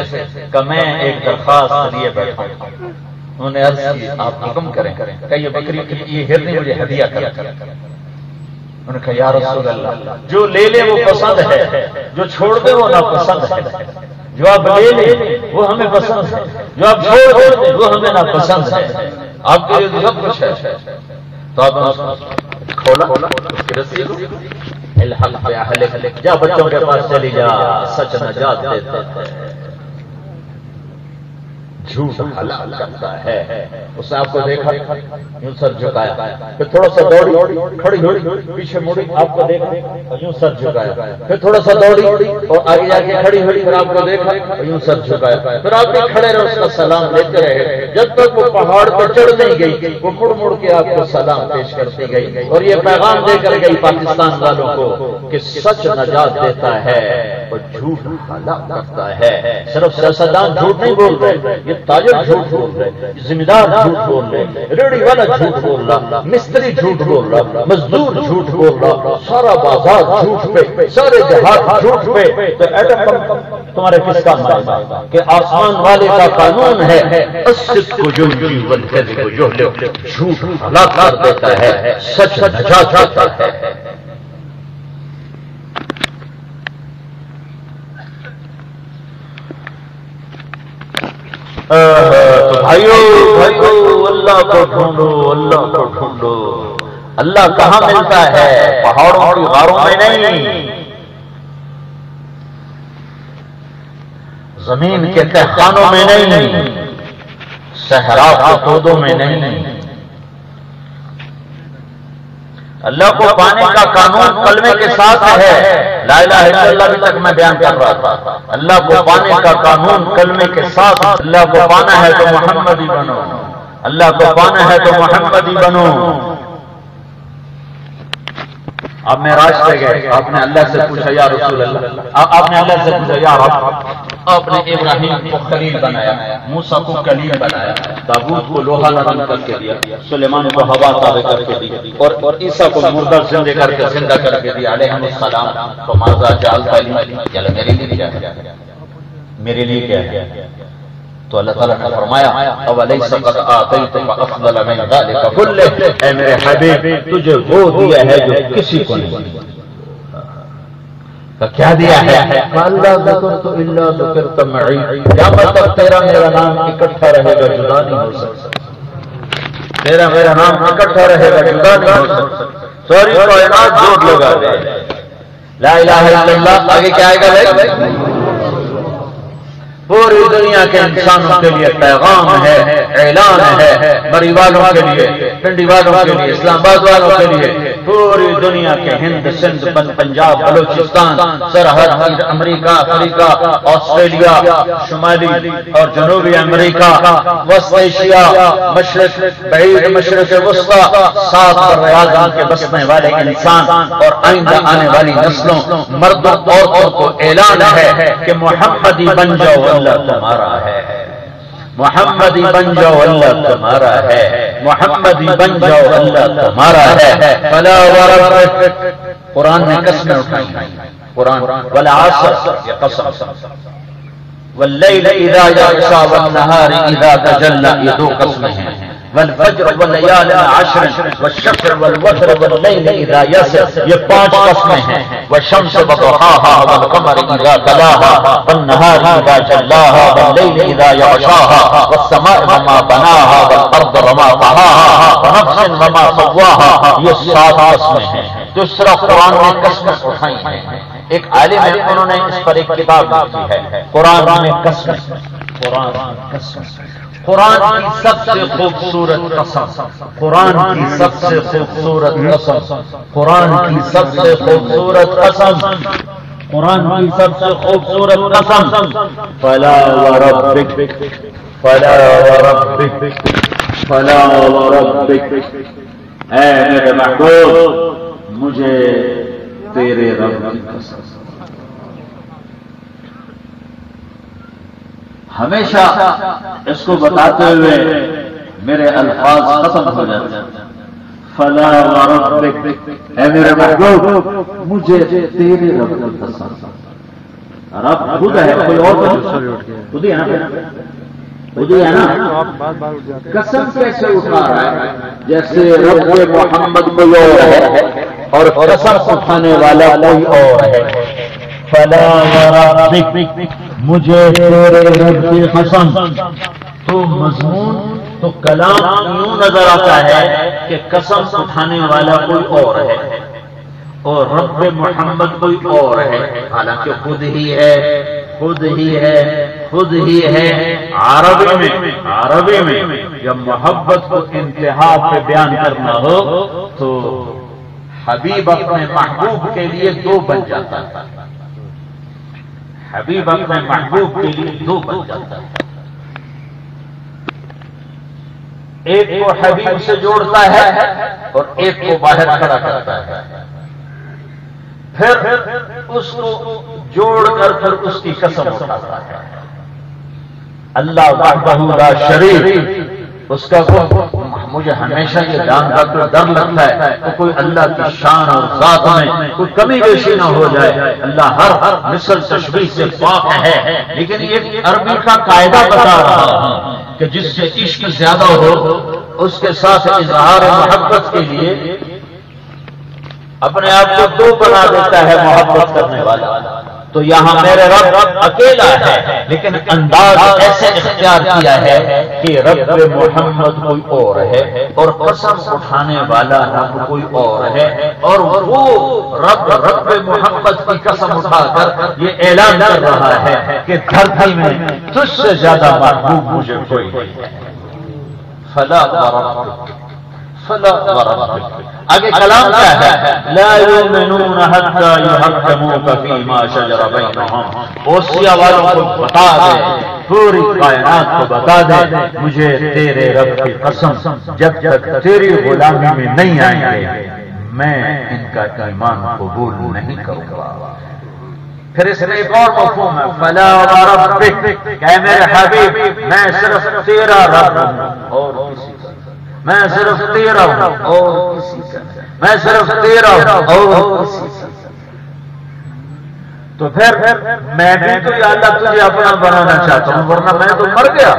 S1: کہ میں ایک درخواست لیے بیٹھا ہوں۔ انہوں نے عرض کی آپ حکم کریں کہ یہ بکری یہ ہرنی مجھے ہدیہ کریں۔ انہوں نے کہا یا رسول اللہ جو لے لے وہ پسند ہے، جو چھوڑ دے وہ ناپسند ہے۔ جو آپ لے لیں وہ ہمیں پسند ہے، جو آپ چھوڑ دیں وہ ہمیں ناپسند ہے۔ آپ کے لیے سب کچھ ہے۔ تو آپ نے کھولا اس کی رسی کو، الحق باہلک، جا بچوں کے پاس چلی جا، سچ نجات دیتا ہے، جھوٹ ہلاک کرتا ہے۔ اس نے آپ کو دیکھا، یوں سر جھکایا، پھر تھوڑا سا دوڑی، کھڑی ہوئی، پیچھے مڑی، آپ کو دیکھا، یوں سر جھکایا، پھر تھوڑا سا دوڑی اور آگے جا کے کھڑی ہوئی، پھر آپ کو دیکھا، یوں سر جھکایا، پھر آپ بھی کھڑے رہے، اس کا سلام لیتے رہے جب تک وہ پہاڑ پر چڑھ نہیں گئی۔ وہ مڑ مڑ کے آپ کو سلام پیش کرتی گئی اور یہ پیغام دے کر گئی پاکستان والوں کو کہ سچ نجات دیتا ہے اور جھوٹ ہلاک کرتا ہے۔ صرف سیاستدان جھوٹ نہیں بول رہے، یہ تاجر جھوٹ بول رہے، ذمہ دار جھوٹ بول رہے، ریڑھی والا جھوٹ بول رہا، مستری جھوٹ بول رہا، مزدور جھوٹ بول رہا، سارا بازار جھوٹ پہ، سارے دیہات جھوٹ پہ۔ تو ایٹم بم تمہارے کس کا ماننا کہ آسمان والے کا قانون ہے الصدق ينجي والكذب يهلك، جھوٹ ہلاک کر دیتا ہے، سچ نجات دیتا ہے۔ بھائیو بھائیو اللہ کو ڈھونڈو، اللہ کو ڈھونڈو۔ اللہ کہاں ملتا ہے؟ پہاڑوں کی غاروں میں نہیں، زمین کے تہخانوں میں نہیں، صحرا کے تودوں میں نہیں۔ اللہ کو پانے کا قانون کلمے کے ساتھ ہے۔ لا الہ الا اللہ بھی تک میں بیان کر رہا تھا، اللہ کو پانے کا قانون کلمے کے ساتھ۔ اللہ کو پانا ہے تو محمدی بنو، اللہ کو پانا ہے تو محمدی بنو۔ آپ معراج پہ گئے، آپ نے اللہ سے پوچھا یا رسول اللہ، آپ نے اللہ سے پوچھا یا رب، آپ نے ابراہیم کو خلیل بنایا، موسیٰ کو کلیم بنایا، داؤد کو لوہا نرم کر کے دیا، سلیمان کو ہوا تابع کر کے دی، اور عیسیٰ کو مردہ زندہ کر کے دیا علیہ السلام۔ تو ماذا جعلت لی، چلو میرے لیے کیا ہے، میرے لیے کیا ہے؟ تو اللہ تعالیٰ نے فرمایا اولیس قد آتیتک افضل من ذلک کلہ، اے میرے حبیب تجھے وہ دیا ہے جو کسی کو نہیں دیا۔ کیا دیا ہے؟ لا ذکرت الا ذکرت معی، قیامت تک تیرا میرا نام اکٹھا رہے گا، جدا نہیں ہو سکتا۔ تیرا میرا نام اکٹھا رہے گا، جدا نہیں ہو سکتا۔ ساری کائنات جوڑ لگا دے لا الہ الا اللہ۔ آگے کیا آئے گا بھائی؟ پوری دنیا کے انسانوں کے لیے پیغام ہے، اعلان ہے، مری والوں کے لیے، پنڈی والوں کے لیے، اسلام آباد والوں کے لیے، پوری دنیا کے ہند، سندھ، پنجاب، بلوچستان، سرحد، امریکہ، افریقہ، آسٹریلیا، شمالی اور جنوبی امریکہ، وسط ایشیا، مشرق، بعید مشرق وسطی، 7 براعظم کے بسنے والے انسان اور آئندہ آنے والی نسلوں، مردوں عورتوں کو اعلان ہے کہ محمدی بن جاؤ، اللہ تمہارا ہے، محمدی بن جاؤ، اللہ تمہارا ہے، محمدی بن جاؤ، اللہ تمہارا ہے۔ فلا وربک، قرآن نے قسمیں اٹھائی، قرآن والعصر، یہ قسم، واللیل اذا یغشی والنہار اذا تجلی، یہ 2 قسمیں ہیں، والفجر واللیال عشر والشفع والوتر واللیل اذا یسر، یہ 5 قسمیں ہیں، والشمس وضحاها والقمر اذا تلاها والنهار اذا جلاها واللیل اذا یغشاها والسماء وما بناها والارض وما طحاها ونفس وما سواها، یہ 7 قسمیں ہیں۔ دوسرا قرآن نے قسمیں اٹھائی ہیں، ایک عالم ہے انہوں نے اس پر ایک کتاب لکھی ہے، قرآن میں قسمیں، قرآن قسم، قرآن کی سب سے خوبصورت قسم، قرآن کی سب سے خوبصورت قسم، قرآن کی سب سے خوبصورت قسم، قرآن کی سب سے خوبصورت قسم، فلا وربک، فلا وربک، فلا وربک، اے میرے محبوب مجھے تیرے رب کی قسم۔ ہمیشہ اس کو بتاتے ہوئے میرے الفاظ ختم ہو جاتے ہیں، فلا وربک، اے میرے محبوب مجھے تیرے رب کی قسم۔ رب خود ہے، کوئی اور خود ہی ہے نا، خود ہی ہے نا۔ قسم کیسے اٹھا رہا ہے؟ جیسے رب محمد کوئی اور ہے اور قسم اٹھانے والا کوئی اور ہے۔ فلا وربک، مجھے تیرے رب کی قسم۔ تو مضمون، تو کلام یوں نظر آتا ہے کہ قسم اٹھانے والا کوئی اور ہے اور رب محمد کوئی اور ہے، حالانکہ خود ہی ہے، خود ہی ہے، خود ہی ہے۔ عربی میں جب محبت کو انتہا پہ بیان کرنا ہو تو حبیب اپنے محبوب کے لیے 2 بن جاتا ہے، حبیب اپنے محبوب کے لیے 2 بن جاتا ہے، ایک کو حبیب سے جوڑتا ہے اور ایک کو باہر کھڑا کرتا ہے، پھر اس کو جوڑ کر پھر اس کی قسم اٹھاتا ہے۔ اللہ وحدہ لا شریک، اس کا مجھے ہمیشہ یہ جانتا تو ڈر لگتا ہے کہ کوئی اللہ کی شان اور ذات میں کوئی کمی بیشی نہ ہو جائے۔ اللہ ہر مثل تشبیہ سے پاک ہے، لیکن یہ عربی کا قاعدہ بتا رہا ہوں کہ جس سے عشق زیادہ ہو اس کے ساتھ اظہار محبت کے لیے اپنے آپ کو 2 بنا دیتا ہے محبت کرنے والا۔ تو یہاں میرے رب اکیلا ہے، لیکن انداز ایسے اختیار کیا ہے کہ رب محمد کوئی اور ہے اور قسم اٹھانے والا رب کوئی اور ہے، اور وہ رب محمد کی قسم اٹھا کر یہ اعلان کر رہا ہے کہ دھرتی میں تجھ سے زیادہ محبوب مجھے کوئی نہیں ہے۔ فلا وربک فلا وربک، آگے کلام کیا ہے؟ لا یؤمنون حتی یحکموک فیما شجر بینہم، اوسیا والوں کو بتا دے، پوری کائنات کو بتا دے، مجھے تیرے رب کی قسم جب تک تیری غلامی میں نہیں آئیں گے میں ان کا ایمان قبول نہیں کروں گا۔ پھر اس میں ایک اور مفہوم ہے، فلا وربک، کہ میرے حبیب میں صرف تیرا رب ہوں اور کسی کا، میں صرف تیرا ہوں اور کسی کا، میں صرف تیرا ہوں اور کسی کا۔ تو پھر میں بھی تو یا اللہ تجھے اپنا بنانا چاہتا ہوں، ورنہ میں تو مر گیا،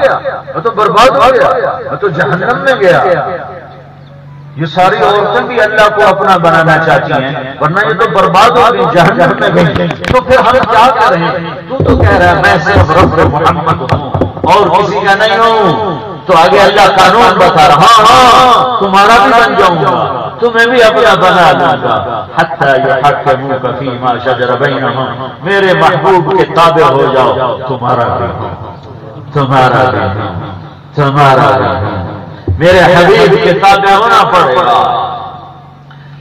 S1: میں تو برباد ہو گیا، میں تو جہنم میں گیا۔ یہ ساری عورتیں بھی اللہ کو اپنا بنانا چاہتی ہیں، ورنہ یہ تو برباد ہو گئی، جہنم میں گئی۔ تو پھر ہم کیا کر رہے ہیں؟ تو کہہ رہا ہے میں صرف رب محمد ہوں اور کسی کا نہیں ہوں۔ تو آگے اللہ قانون بتا رہا، ہاں تمہارا بھی بن جاؤں گا، تمہیں بھی اپنا بنا لوں گا، حتی یحکموک فیما شجر بینہم، میرے محبوب کے تابع ہو جاؤ، تمہارا بھی ہوں، تمہارا بھی ہوں، تمہارا بھی ہوں، میرے حبیب کے تابع ہونا پڑے گا۔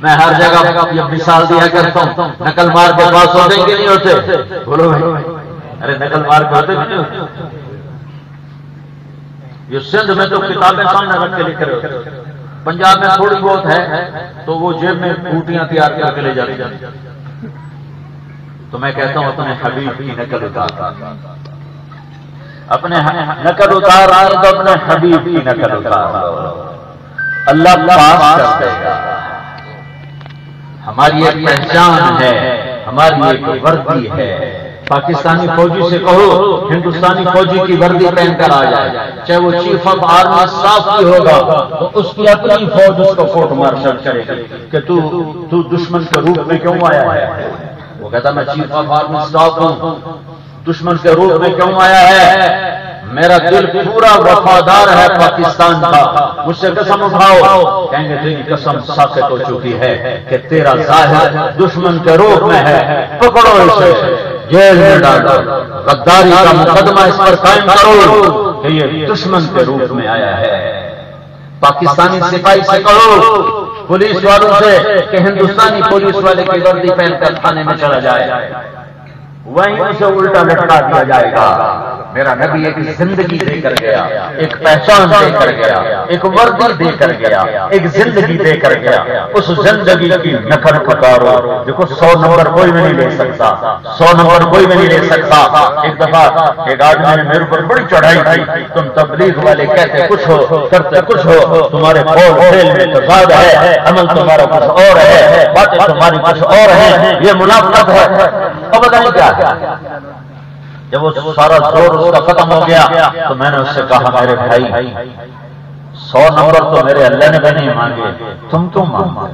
S1: میں ہر جگہ یہ مثال دیا کرتا ہوں، نقل مار کے پاس ہوتے کہ نہیں ہوتے؟ بولو بھائی، ارے نقل مار کے ہوتے کہ نہیں ہوتے؟ یہ سندھ میں تو کتابیں سامنے رکھ کے لکھ رہے ہوتے، پنجاب میں تھوڑی بہت ہے تو وہ جیب میں بوٹیاں تیار کر کے لے جاتی۔ تو میں کہتا ہوں اپنے حبیب کی نقل اتار، اپنے نقل اتار تو اپنے حبیب کی نقل اتار، اللہ پاس کر دے گا۔ ہماری ایک پہچان ہے، ہماری ایک وردی ہے۔ پاکستانی فوجی سے کہو ہندوستانی فوجی کی وردی پہن کر آ جائے، چاہے وہ چیف آف آرمی اسٹاف کی ہوگا تو اس کی اپنی فوج اس کو کورٹ مارشل کرے گی کہ تو دشمن کے روپ میں کیوں آیا ہے؟ وہ کہتا میں چیف آف آرمی اسٹاف ہوں، دشمن کے روپ میں کیوں آیا ہے؟ میرا دل پورا وفادار ہے پاکستان کا، مجھ سے قسم اٹھاؤ، کہیں گے تیری قسم ثابت ہو چکی ہے کہ تیرا ظاہر دشمن کے روپ میں ہے، پکڑو اسے، جیل میں ڈالو، غداری کا مقدمہ اس پر قائم کرو کہ یہ دشمن کے روپ میں آیا ہے۔ پاکستانی سپاہی سے کہو، پولیس والوں سے کہ ہندوستانی پولیس والے کی وردی پہن کر تھانے میں چلا جائے، وہیں اسے الٹا لٹکا دیا جائے گا۔ میرا نبی ایک زندگی دے کر گیا، ایک پہچان دے کر گیا، ایک وردی دے کر گیا، ایک زندگی دے کر گیا، اس زندگی کی نقل اتارو۔ دیکھو 100 نمبر کوئی بھی نہیں لے سکتا، 100 نمبر کوئی بھی نہیں لے سکتا۔ ایک دفعہ ایک آدمی نے میرے پر بڑی چڑھائی کی، تم تبلیغ والے کہتے کچھ ہو کرتے کچھ ہو، تمہارے قول فعل میں تضاد ہے، عمل تمہارا کچھ اور ہے، باتیں تمہاری کچھ اور ہیں، یہ منافقت ہے۔ اب پتہ نہیں کیا، جب وہ سارا زور اس کا ختم ہو گیا تو میں نے اس سے کہا میرے بھائی 100 نمبر تو میرے اللہ نے بھی نہیں مانگے، تم کیوں مانگو؟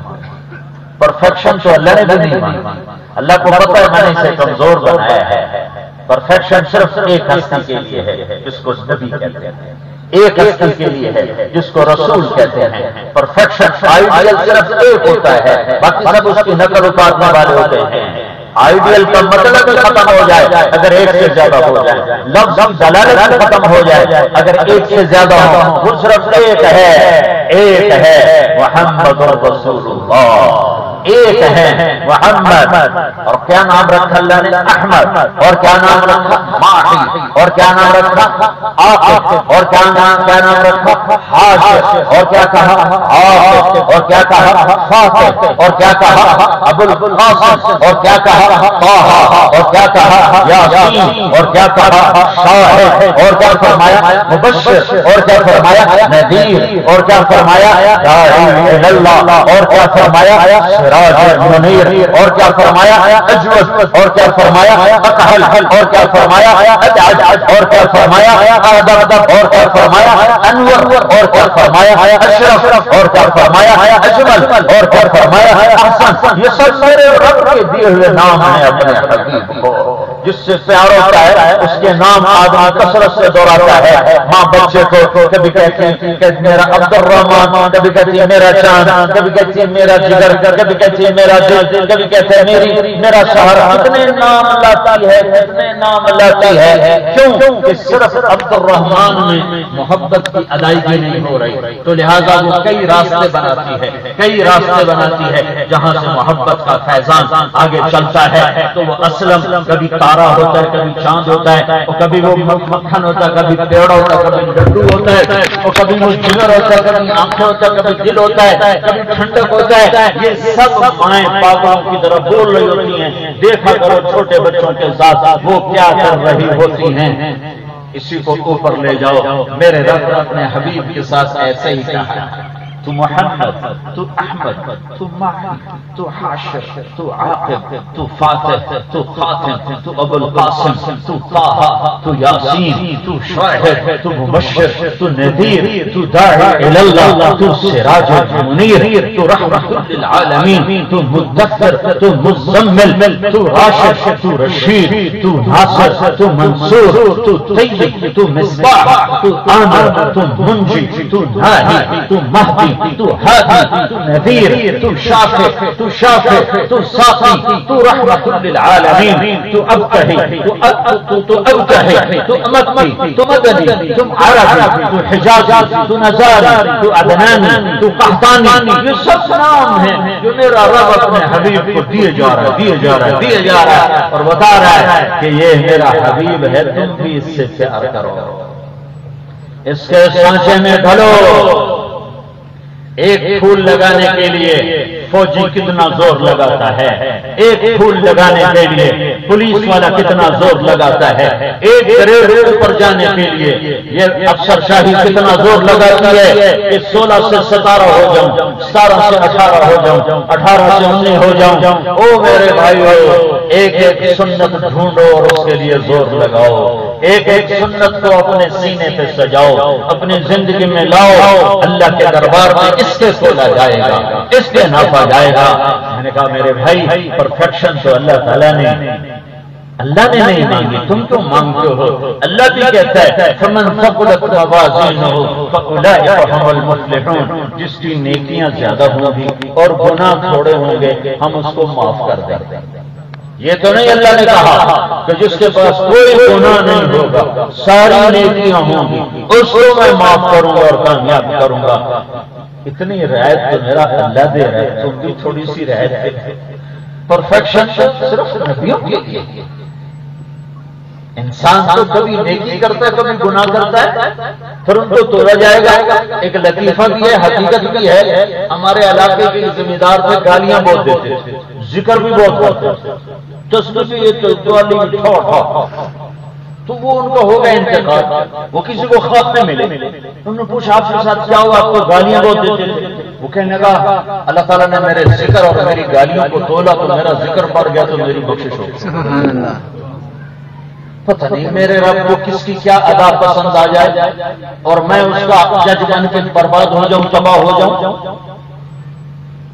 S1: پرفیکشن تو اللہ نے بھی نہیں مانگی، اللہ کو پتہ ہے میں نے اسے کمزور بنایا ہے۔ پرفیکشن صرف ایک ہستی کے لیے ہے جس کو نبی کہتے ہیں، ایک ہستی کے لیے ہے جس کو رسول کہتے ہیں۔ پرفیکشن آئیڈیل صرف ایک ہوتا ہے، باقی سب اس کی نقل اتارنے والے ہوتے ہیں۔ آئیڈیل کا مطلب ختم ہو جائے اگر ایک سے زیادہ ہو جائے، لفظ دلالت ختم ہو جائے اگر ایک سے زیادہ ہو، وہ صرف ایک ہے محمد رسول اللہ، ایک ہے محمد۔ اور کیا نام رکھا اللہ نے؟ احمد۔ اور کیا نام رکھا؟ ماہی۔ اور کیا نام رکھا؟ عاقب۔ اور کیا نام رکھا؟ حاشر۔ اور کیا کہا؟ عاقب۔ اور کیا کہا؟ فاتح۔ اور کیا کہا؟ ابو القاسم۔ اور کیا کہا؟ طه۔ اور کیا کہا؟ یاسین۔ اور کیا کہا؟ شاہد۔ اور کیا فرمایا؟ مبشر۔ اور کیا فرمایا؟ نذیر۔ اور کیا فرمایا؟ داعی الی اللہ۔ اور کیا فرمایا؟ منیر۔ اور کیا فرمایا؟ اجوز۔ اور کیا فرمایا؟ اکحل۔ اور کیا فرمایا؟ ادعج۔ اور کیا فرمایا؟ آدم۔ اور کیا فرمایا؟ انور۔ اور کیا فرمایا؟ اشرف۔ اور کیا فرمایا؟ اجمل۔ اور کیا فرمایا؟ احسن۔ یہ سب میرے رب کے دیے ہوئے نام ہیں اپنے حبیب کو۔ جس سے پیار ہوتا ہے اس کے نام آدمی کثرت سے دوہراتا ہے. ماں بچے کو کبھی کہتی ہے کہ میرا عبد الرحمان، کبھی کہتی ہے میرا چاند، کبھی کہتی ہے میرا جگر، کبھی کہتی ہے میرا دل، کبھی کہتے ہیں میرا شہر. کتنے نام لاتی ہے، کتنے نام لاتی ہے. کیوں کہ صرف عبد الرحمان میں محبت کی ادائیگی نہیں ہو رہی، تو لہذا وہ کئی راستے بناتی ہے، کئی راستے بناتی ہے جہاں سے محبت کا فیضان آگے چلتا ہے. تو وہ اسلم کبھی تارا ہوتا ہے، کبھی چاند ہوتا ہے، اور کبھی وہ مکھن ہوتا ہے، کبھی پیڑ ہوتا ہے، کبھی لڈو ہوتا ہے، اور کبھی وہ جگر ہوتا ہے، کبھی آنکھیں ہوتا ہے، کبھی دل ہوتا ہے، کبھی ٹھنڈک ہوتا ہے. یہ سب مائیں پاپاؤں کی طرف بول رہی ہوتی ہیں. دیکھا کرو چھوٹے بچوں کے ساتھ وہ کیا کر رہی ہوتی ہیں. اسی کو اوپر لے جاؤ. میرے رب اپنے حبیب کے ساتھ ایسے ہی کہا ہے، تو محمد، تو احمد، تو ماہی، تو حاشر، تو عاقب، تو فاتح، تو خاتم، تو ابو القاسم، تو طه، تو یاسین، تو شاہد، تو مبشر، تو نذیر، تو داعی اللہ، تو سراج منیر، تو رحمت للعالمین، تو مدثر، تو مزمل، تو راشد، تو رشید، تو ناصر، تو منصور، تو طیب، تو مصباح، تو آمر، تو منجی، تو ناہی، تو مہدی، تو ہادی، تو نذیر، تو شافع، تو شافع، تو ساقی، تو رحمت للعالمین، تو ابتہی، تو ابتہی، تو امتی، تو مدنی، تو عربی، تو حجازی، تو نزاری، تو عدنانی، تو قحطانی. یہ سب نام ہیں جو میرا رب اپنے حبیب کو دیے جا رہا ہے، دیے جا رہا ہے، دیے جا رہا ہے، اور بتا رہا ہے کہ یہ میرا حبیب ہے، تم بھی اس سے پیار کرو، اس کے سانچے میں ڈھلو. ایک پھول لگانے کے لیے فوجی کتنا زور لگاتا ہے، ایک پھول لگانے کے لیے پولیس والا کتنا زور لگاتا ہے، ایک گریڈ اوپر جانے کے لیے یہ افسر شاہی کتنا زور لگاتی ہے کہ 16 سے 17 ہو جاؤں، 17 سے 18 ہو جاؤں، 18 سے 19 ہو جاؤں. او میرے بھائیو، ایک ایک سنت ڈھونڈو اور اس کے لیے زور لگاؤ. ایک ایک سنت کو اپنے سینے پہ سجاؤ، اپنی زندگی میں لاؤ. اللہ کے دربار میں اس کے کھولا جائے گا، اس کے نافا جائے گا. میں نے کہا میرے بھائی، پرفیکشن تو اللہ تعالیٰ نے نہیں مانگی، تم کیوں مانگتے ہو؟ اللہ بھی کہتا ہے فمن ثقلت موازینہ فاولئک هم المفلحون. جس کی نیکیاں زیادہ ہوں گی اور گناہ تھوڑے ہوں گے ہم اس کو معاف کر دیں گے. یہ تو نہیں اللہ نے کہا کہ جس کے پاس کوئی گناہ نہیں ہوگا ساری نیکیاں ہوں گی اس کو میں معاف کروں گا اور کامیاب کروں گا. اتنی رعایت تو میرا اللہ دے رہا ہے، تم بھی تھوڑی سی رعایت دے. پرفیکشن صرف نبیوں کے لیے. انسان تو کبھی نیکی کرتا ہے، کبھی گناہ کرتا ہے، پھر ان کو توڑا جائے گا. ایک لطیفہ بھی ہے، حقیقت بھی ہے. ہمارے علاقے کے ذمہ دار تھے، گالیاں بہت دیتے تھے، ذکر بھی بہت کرتے تھے، تو وہ ان کو ہو گیا انتقال. وہ کسی کو خواب میں ملے، انہوں نے پوچھا آپ کے ساتھ کیا ہوا، آپ کو گالیاں بہت دیتے تھے. وہ کہنے لگا اللہ تعالیٰ نے میرے ذکر اور میری گالیوں کو تولا تو میرا ذکر بڑھ گیا تو میری بخشش ہو گئی. پتہ نہیں میرے رب کو کس کی کیا ادا پسند آ جائے اور میں اس کا جج بن کے برباد ہو جاؤں، تباہ ہو جاؤں.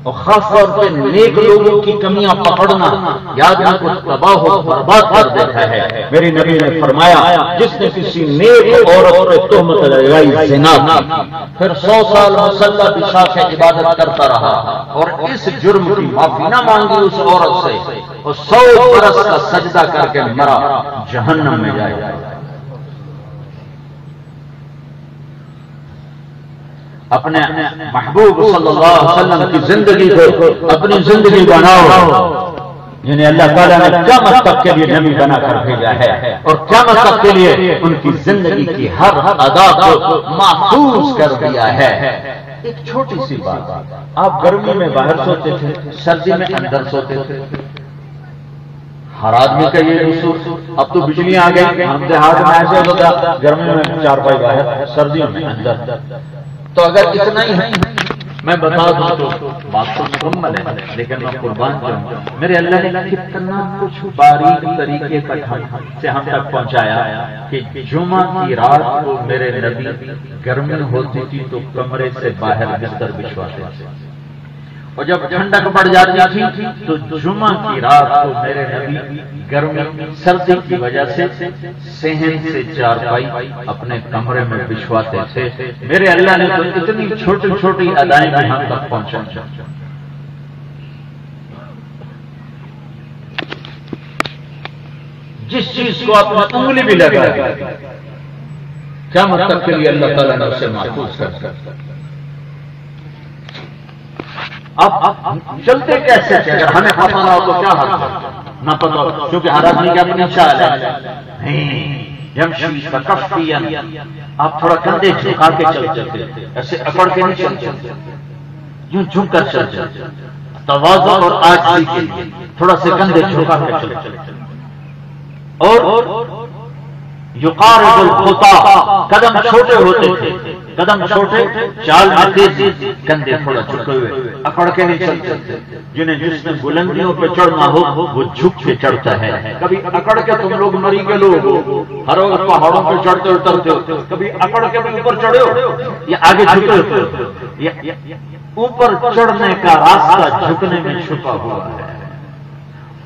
S1: اور خاص طور پہ نیک لوگوں کی کمیاں پکڑنا یاد نہ کو تباہ ہو برباد کر دیتا ہے. میری نبی نے فرمایا جس نے کسی نیک عورت پر تہمت لگائی زنا کی، پھر 100 سال مصلی بچھا کے عبادت کرتا رہا اور اس جرم کی معافی نہ مانگی اس عورت سے، اور 100 برس کا سجدہ کر کے مرا، جہنم میں جائے گا. اپنے محبوب صلی اللہ علیہ وسلم کی زندگی کو اپنی زندگی بناؤ، جنہیں اللہ تعالیٰ نے قیامت تک کے لیے نبی بنا کر بھیجا ہے اور قیامت تک کے لیے ان کی زندگی کی ہر ادا کو محفوظ کر دیا ہے. ایک چھوٹی سی بات، آپ گرمی میں باہر سوتے تھے، سردی میں اندر سوتے تھے. ہر آدمی کا یہ اصول. اب تو بجلی آ گئی، ہم دیہات میں ایسے ہوتا گرمی میں چارپائی باہر، سردیوں میں اندر. تو اگر اتنا ہی ہے میں بتا دوں تو بات تو مکمل ہے، لیکن میں قربان جاؤں میرے اللہ نے کتنا کچھ باریک طریقے سے ہم تک پہنچایا کہ جمعہ کی رات کو میرے نبی گرمی ہوتی تھی تو کمرے سے باہر بستر بچھواتے تھے، اور جب ٹھنڈک پڑ جاتی تھی تو جمعہ کی رات کو میرے نبی گرمی سردی کی وجہ سے صحن سے چارپائی اپنے کمرے میں بچھواتے تھے۔ میرے اللہ نے تو اتنی چھوٹی چھوٹی ادائیں بھی ہم تک پہنچا۔ جس چیز کو آپ نے انگلی بھی لگا کیا مطلب کے لیے اللہ تعالیٰ نے اسے محفوظ کر سکتا۔ اب چلتے کیسے اگر ہمیں پتا نہ ہو تو کیا حال ہے؟ نہ پتا ہو کیونکہ ہر آدمی کی اپنی چال ہے۔ آپ تھوڑا کندھے جھکا کے چلتے ایسے اکڑ کے نہیں چلتے، یوں جھک کر چلتے، تواضع اور عاجزی کے لیے تھوڑا سے کندھے جھکا کے چلتے۔ اور یقارب الخطا، قدم چھوٹے ہوتے تھے، قدم چھوٹے چال میں تیزی، کندھے تھوڑا جھکے ہوئے، اکڑ کے نہیں چلتے۔ جس نے بلندیوں پہ چڑھنا ہو وہ جھک کے چڑھتا ہے۔ کبھی اکڑ کے تم لوگ مری کے لوگ ہر وقت پہاڑوں پہ چڑھتے اترتے ہو، کبھی اکڑ کے بھی اوپر چڑھے ہو یا آگے جھکے ہوتے؟ اوپر چڑھنے کا راستہ جھکنے میں چھپا ہوا ہے،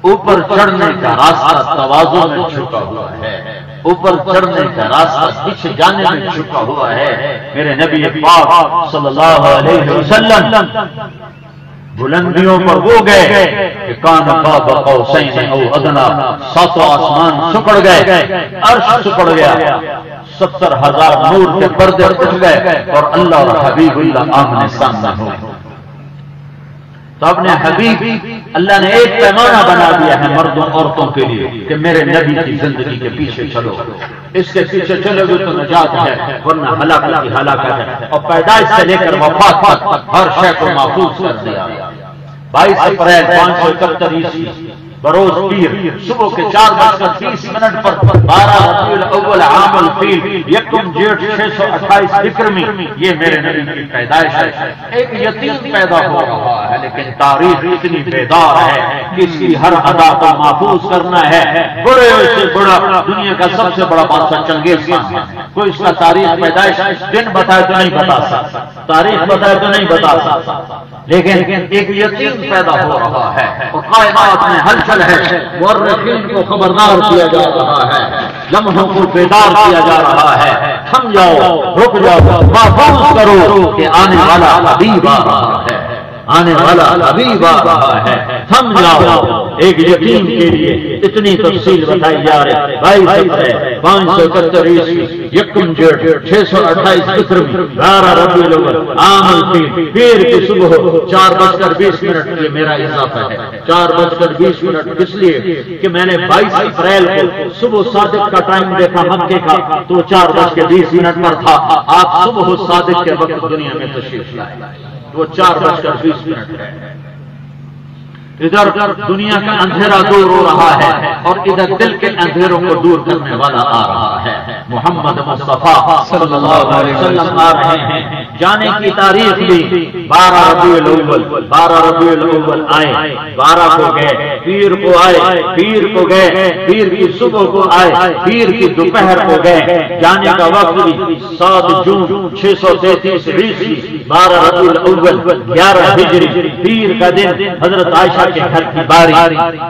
S1: اوپر چڑھنے کا راستہ تواضع میں چھپا ہوا ہے، اوپر چڑھنے کا راستہ پیچھے جانے میں چھپا ہوا ہے۔ میرے نبی پاک صلی اللہ علیہ وسلم بلندیوں پر وہ گئے کہ کان قاب قوسین او ادنا، ساتوں آسمان سکڑ گئے، عرش سکڑ گیا، 70,000 نور کے پردے اٹھ گئے اور اللہ اور حبیب اللہ آمنے سامنے ہو۔ تو اپنے حبیب اللہ نے ایک پیمانہ بنا دیا ہے مردوں عورتوں کے لیے کہ میرے نبی کی زندگی کے پیچھے چلو، اس کے پیچھے چلو گے تو نجات ہے ورنہ ہلاکت کی ہلاکت ہے۔ اور پیدائش سے لے کر وفات تک ہر شے کو محفوظ کر دیا۔ 22 اپریل 571 عیسوی بروز پیر صبح کے 4:30 پر 12 ربیع الاول عام الفیل یکم جیٹھ 628 ہجری میں یہ میرے نبی کی پیدائش ہے۔ ایک یتیم پیدا ہو رہا ہے لیکن تاریخ اتنی بیدار ہے کہ اس کی ہر ادا کو محفوظ کرنا ہے۔ بڑے سے بڑا دنیا کا سب سے بڑا بادشاہ چنگیز خان ہے، کوئی اس کا تاریخ پیدائش دن بتائے تو نہیں بتا سکتا، تاریخ بتائے تو نہیں بتا سکتا، لیکن ایک یتیم پیدا ہو رہا ہے اور کائنات میں ہلچل ہے، مورخین کو خبردار کیا جا رہا ہے، لمحوں کو بیدار کیا جا رہا ہے۔ تھم جاؤ، رک جاؤ، محفوظ کرو کہ آنے والا حبیب آ رہا ہے، آنے والا حبیب آ رہا ہے، تھم جاؤ۔ ایک یقین کے لیے اتنی تفصیل بتائی جا رہی۔ 22 اپریل 571 عیسوی یکم جیٹھ 628 ہجری 12 ربیع الاول عام الفیل، پیر کی صبح 4:20 یہ میرا اضافہ ہے، 4:20 اس لیے کہ میں نے 22 اپریل کو صبح صادق کا ٹائم دیکھا مکے کا تو 4:20 پر تھا۔ آپ صبح صادق کے وقت دنیا میں تشریف لائے، وہ 4:20 ہے۔ ادھر دنیا کا اندھیرا دور ہو رہا ہے اور ادھر دل کے اندھیروں کو دور کرنے والا آ رہا ہے۔ محمد مصطفیٰ صلی اللہ علیہ وسلم آ رہے ہیں۔ جانے کی تاریخ بھی 12 ربیع الاول، 12 ربیع الاول آئے، 12 کو گئے، پیر کو آئے، پیر کو گئے، پیر کی صبح کو آئے، پیر کی دوپہر کو گئے۔ جانے کا وقت بھی 7 جون 633 عیسوی 12 ربیع الاول 11 ہجری، پیر کا دن، حضرت عائشہ کے گھر کی باری۔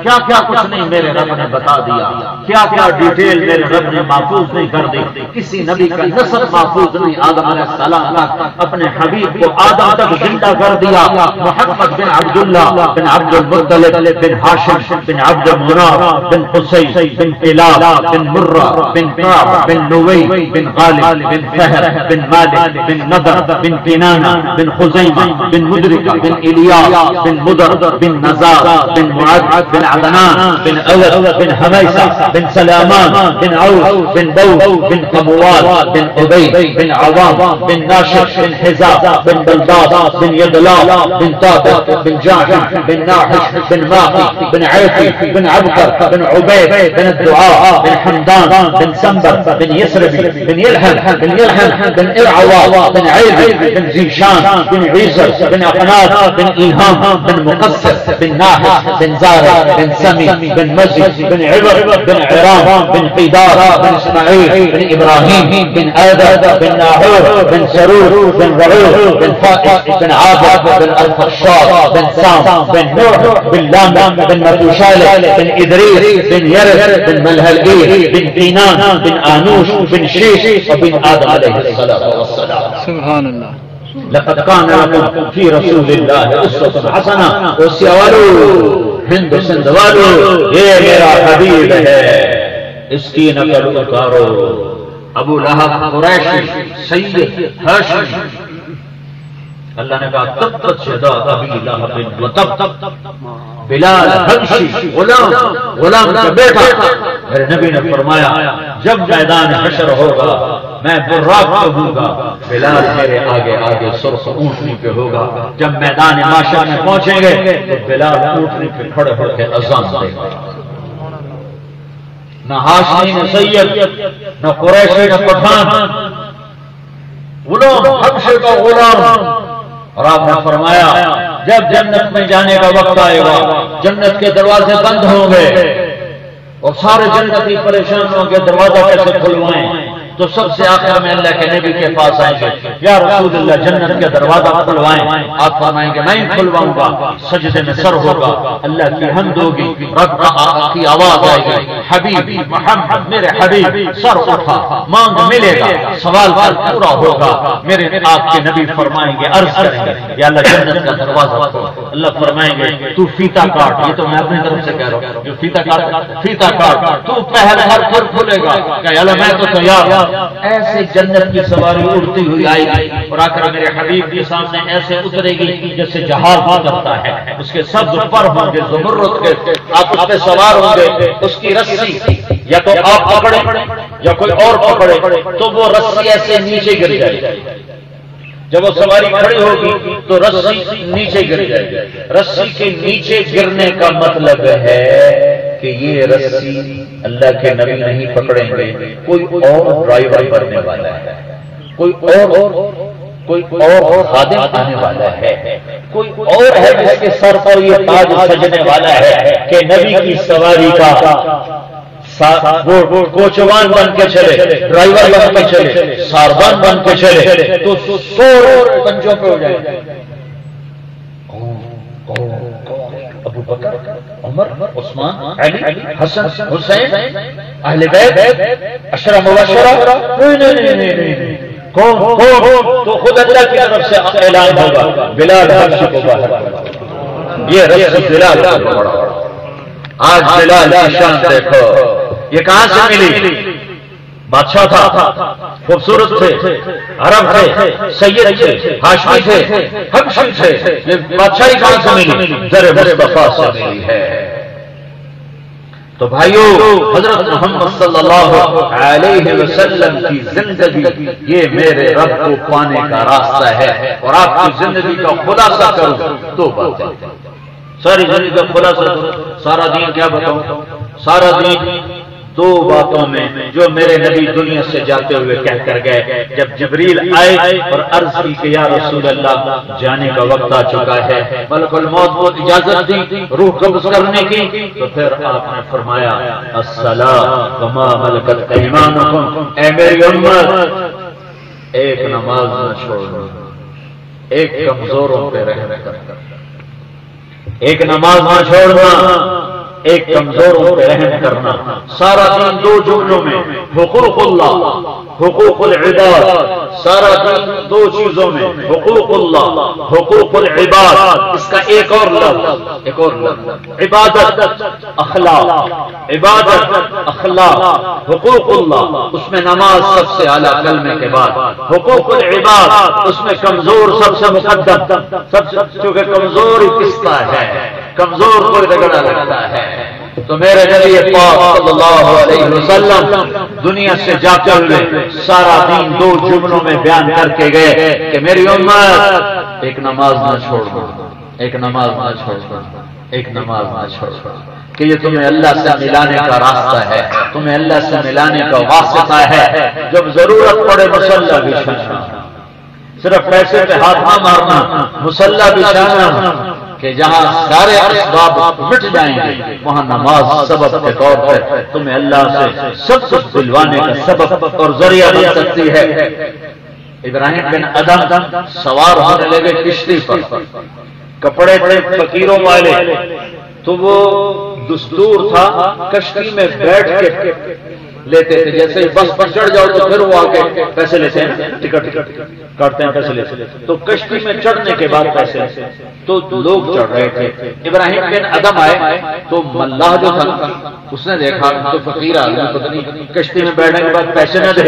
S1: کیا کیا کچھ نہیں میرے رب نے بتا دیا، کیا کیا ڈیٹیل میرے رب نے محفوظ نہیں کر دی۔ کسی نبی کا نسب محفوظ نہیں، آدم علیہ السلام تک اپنے حبیب کو آدم تک زندہ کر دیا۔ محمد بن عبداللہ بن عبد المطلب بن ہاشم بن عبد مناف بن قصی بن کلاب بن مرہ بن کعب بن نوی بن غالب بن فہر بن مالک بن نضر بن کنانہ بن خزیمہ بن مدرکہ بن الیاس بن مدر بن نزار بن معد بن عدنان بن اوس بن حمیسہ بن سلامان بن عوف بن بوس بن قبوال بن عبید بن عوام بن ناشر بن حزاب بن بلداد بن یدلا بن طابق بن جاحش بن ناحش بن ماقی بن عیفی بن عبقر بن عبید بن الدعاء بن حمدان بن سنبر بن یسربی بن یلحن بن یلحن بن ارعوا بن عیبی بن زیشان بن عیزر بن اقناط بن ایہام بن مقصر بن ناحش بن زارع بن سمی بن مجد بن عبر بن عرام بن قیدار بن اسماعیل بن ابراہیم بن آدم بن ناحور بن سرور بن رعوع بن فائس بن عابد بن الفشار بن سام بن نوح بن لام بن متوشالح بن ادریس بن یرد بن ملهلگیر بن قینان بن آنوش بن شیش وبن آدم علیہ السلام.
S2: سبحان اللہ.
S1: لقد كان لكم في رسول الله اسوة حسنة. اسی والو ہند سندھ والو یہ میرا حبیب ہے، اس کی نقل اتارو. ابو لہب قریشی سید ہاشمی، اللہ نے کہا تبت یدا ابی لہب وتب. بلال حبشی غلام کا بیٹا. میرے نبی نے فرمایا جب میدان حشر ہوگا میں براق کہوں گا، بلال میرے آگے آگے سرخ اونٹنی پہ ہوگا. جب میدان معاشر میں پہنچیں گے تو بلال اونٹنی پہ کھڑے ہو کے اذان دے گا. نہ ہاشمی نہ سید نہ قریشی نہ پٹھان، غلام حبشے کا غلام. اور آپ نے فرمایا جب جنت میں جانے کا وقت آئے گا جنت کے دروازے بند ہوں گے اور سارے جنتی پریشان ہوں گے، دروازہ کیسے کھلوائیں؟ تو سب سے آخر میں اللہ کے نبی کے پاس آئیں گے، یا رسول اللہ جنت کے دروازہ کھلوائیں. آپ فرمائیں گے میں ہی کھلواؤں گا. سجدے میں سر ہوگا، اللہ کی حمد ہوگی، رب کی آواز آئے گی حبیب محمد میرے حبیب. سر اٹھا مانگ ملے گا، سوال پورا ہوگا. میرے آپ کے نبی فرمائیں گے عرض کریں گے یا اللہ جنت کا دروازہ کھول. اللہ فرمائیں گے تو فیتا کاٹ. یہ تو میں اپنی طرف سے کہہ رہا ہوں، جو فیتا کاٹ تو پہلے ہر پھر کھلے گا کہ اللہ میں تو تیار. ایسے جنت کی سواری اڑتی ہوئی آئے گی اور آ کر میرے حبیب کے سامنے ایسے اترے گی جیسے جہاز اترتا ہے. اس کے سبز پر ہوں گے زمرد کے، آپ اس پہ سوار ہوں گے. اس کی رسی یا تو آپ پکڑے یا کوئی اور پکڑے تو وہ رسی ایسے نیچے گر جائے گی. جب وہ سواری کھڑی ہوگی تو رسی نیچے گر جائے گی. رسی کے نیچے گرنے کا مطلب ہے کہ یہ رسی اللہ کے نبی نہیں پکڑیں گے، کوئی اور ڈرائیور بننے والا ہے، کوئی اور خادم آنے والا ہے، کوئی اور ہے جس کے سر پر یہ تاج سجنے والا ہے کہ نبی کی سواری کا وہ کوچوان بن کے چلے، ڈرائیور بن کے چلے، ساربان بن کے چلے تو 100 پنجوں پہ ہو جائے گا. ابو بکر عمر عثمان علی حسن حسین اہل بیت عشرہ مبشرہ. نہیں کون تو خود اللہ کی طرف سے اعلان ہوگا بلال حبشی کو باہر. یہ رسی بلال کا بڑا. آج بلال کی شان دیکھو، یہ کہاں سے ملی؟ بادشاہ تھا، خوبصورت تھے، عرب تھے، سید تھے، ہاشمی تھے، حبشی تھے. یہ بادشاہی کہاں سے ملی؟ در مصطفیٰ سے ملی ہے. تو بھائیو حضرت محمد صلی اللہ علیہ وسلم کی زندگی یہ میرے رب کو پانے کا راستہ ہے. اور آپ کی زندگی کا خلاصہ کروں دو باتیں. ساری زندگی کا خلاصہ کروں، سارا دین کیا بتاؤں؟ سارا دین دو باتوں میں جو میرے نبی دنیا سے جاتے ہوئے کہہ کر گئے. جب جبریل آئے اور عرض کی کہ یا رسول اللہ جانے کا وقت آ چکا ہے، ملک الموت کو اجازت دی روح قبض کرنے کی، تو پھر آپ نے فرمایا الصلاۃ وما ملکت ایمانکم. اے میری امت ایک نماز نہ چھوڑنا، ایک کمزوروں پہ رحم کرنا. ایک نماز نہ چھوڑنا، ایک کمزوروں پہ رحم کرنا. سارا دین دو جملوں میں، حقوق اللہ حقوق العباد. سارا دین دو چیزوں میں، حقوق اللہ حقوق العباد. اس کا ایک اور لفظ عبادت اخلاق. عبادت اخلاق حقوق اللہ، اس میں نماز سب سے اعلیٰ کلمے کے بعد. حقوق العباد اس میں کمزور سب سے مقدم. چونکہ کمزور ہی کستا ہے، کمزور کو رگڑا لگتا ہے. تو میرے نبی پاک صلی اللہ علیہ وسلم دنیا سے جاتے ہوئے سارا دین دو جملوں میں بیان کر کے گئے کہ میری امت ایک نماز نہ چھوڑنا، ایک نماز نہ چھوڑنا، ایک نماز نہ چھوڑنا. کہ یہ تمہیں اللہ سے ملانے کا راستہ ہے، تمہیں اللہ سے ملانے کا واسطہ ہے. جب ضرورت پڑے مصلی بچھانا، صرف پیسے پہ ہاتھ نہ مارنا، مصلی بچھانا کہ جہاں سارے اسباب مٹ جائیں گے وہاں نماز سبب کے طور پر تمہیں اللہ سے سب کچھ دلوانے کا سبب اور ذریعہ بن سکتی ہے۔ ابراہیم بن ادم سوار ہونے لگے کشتی پر، کپڑے تھے فقیروں والے، تو وہ دستور تھا کشتی میں بیٹھ کے لیتے تھے، جیسے بس پر چڑھ جاؤ تو پھر وہ آ کے پیسے لیتے ہیں، ٹکٹ کاٹتے ہیں، پیسے لیتے ہیں، تو کشتی میں چڑھنے کے بعد پیسے تو لوگ چڑھ رہے تھے۔ ابراہیم بن ادم آئے تو ملاح جو تھا اس نے دیکھا تو فقیر آدمی پتنی کشتی میں بیٹھنے کے بعد پیسے نہ دے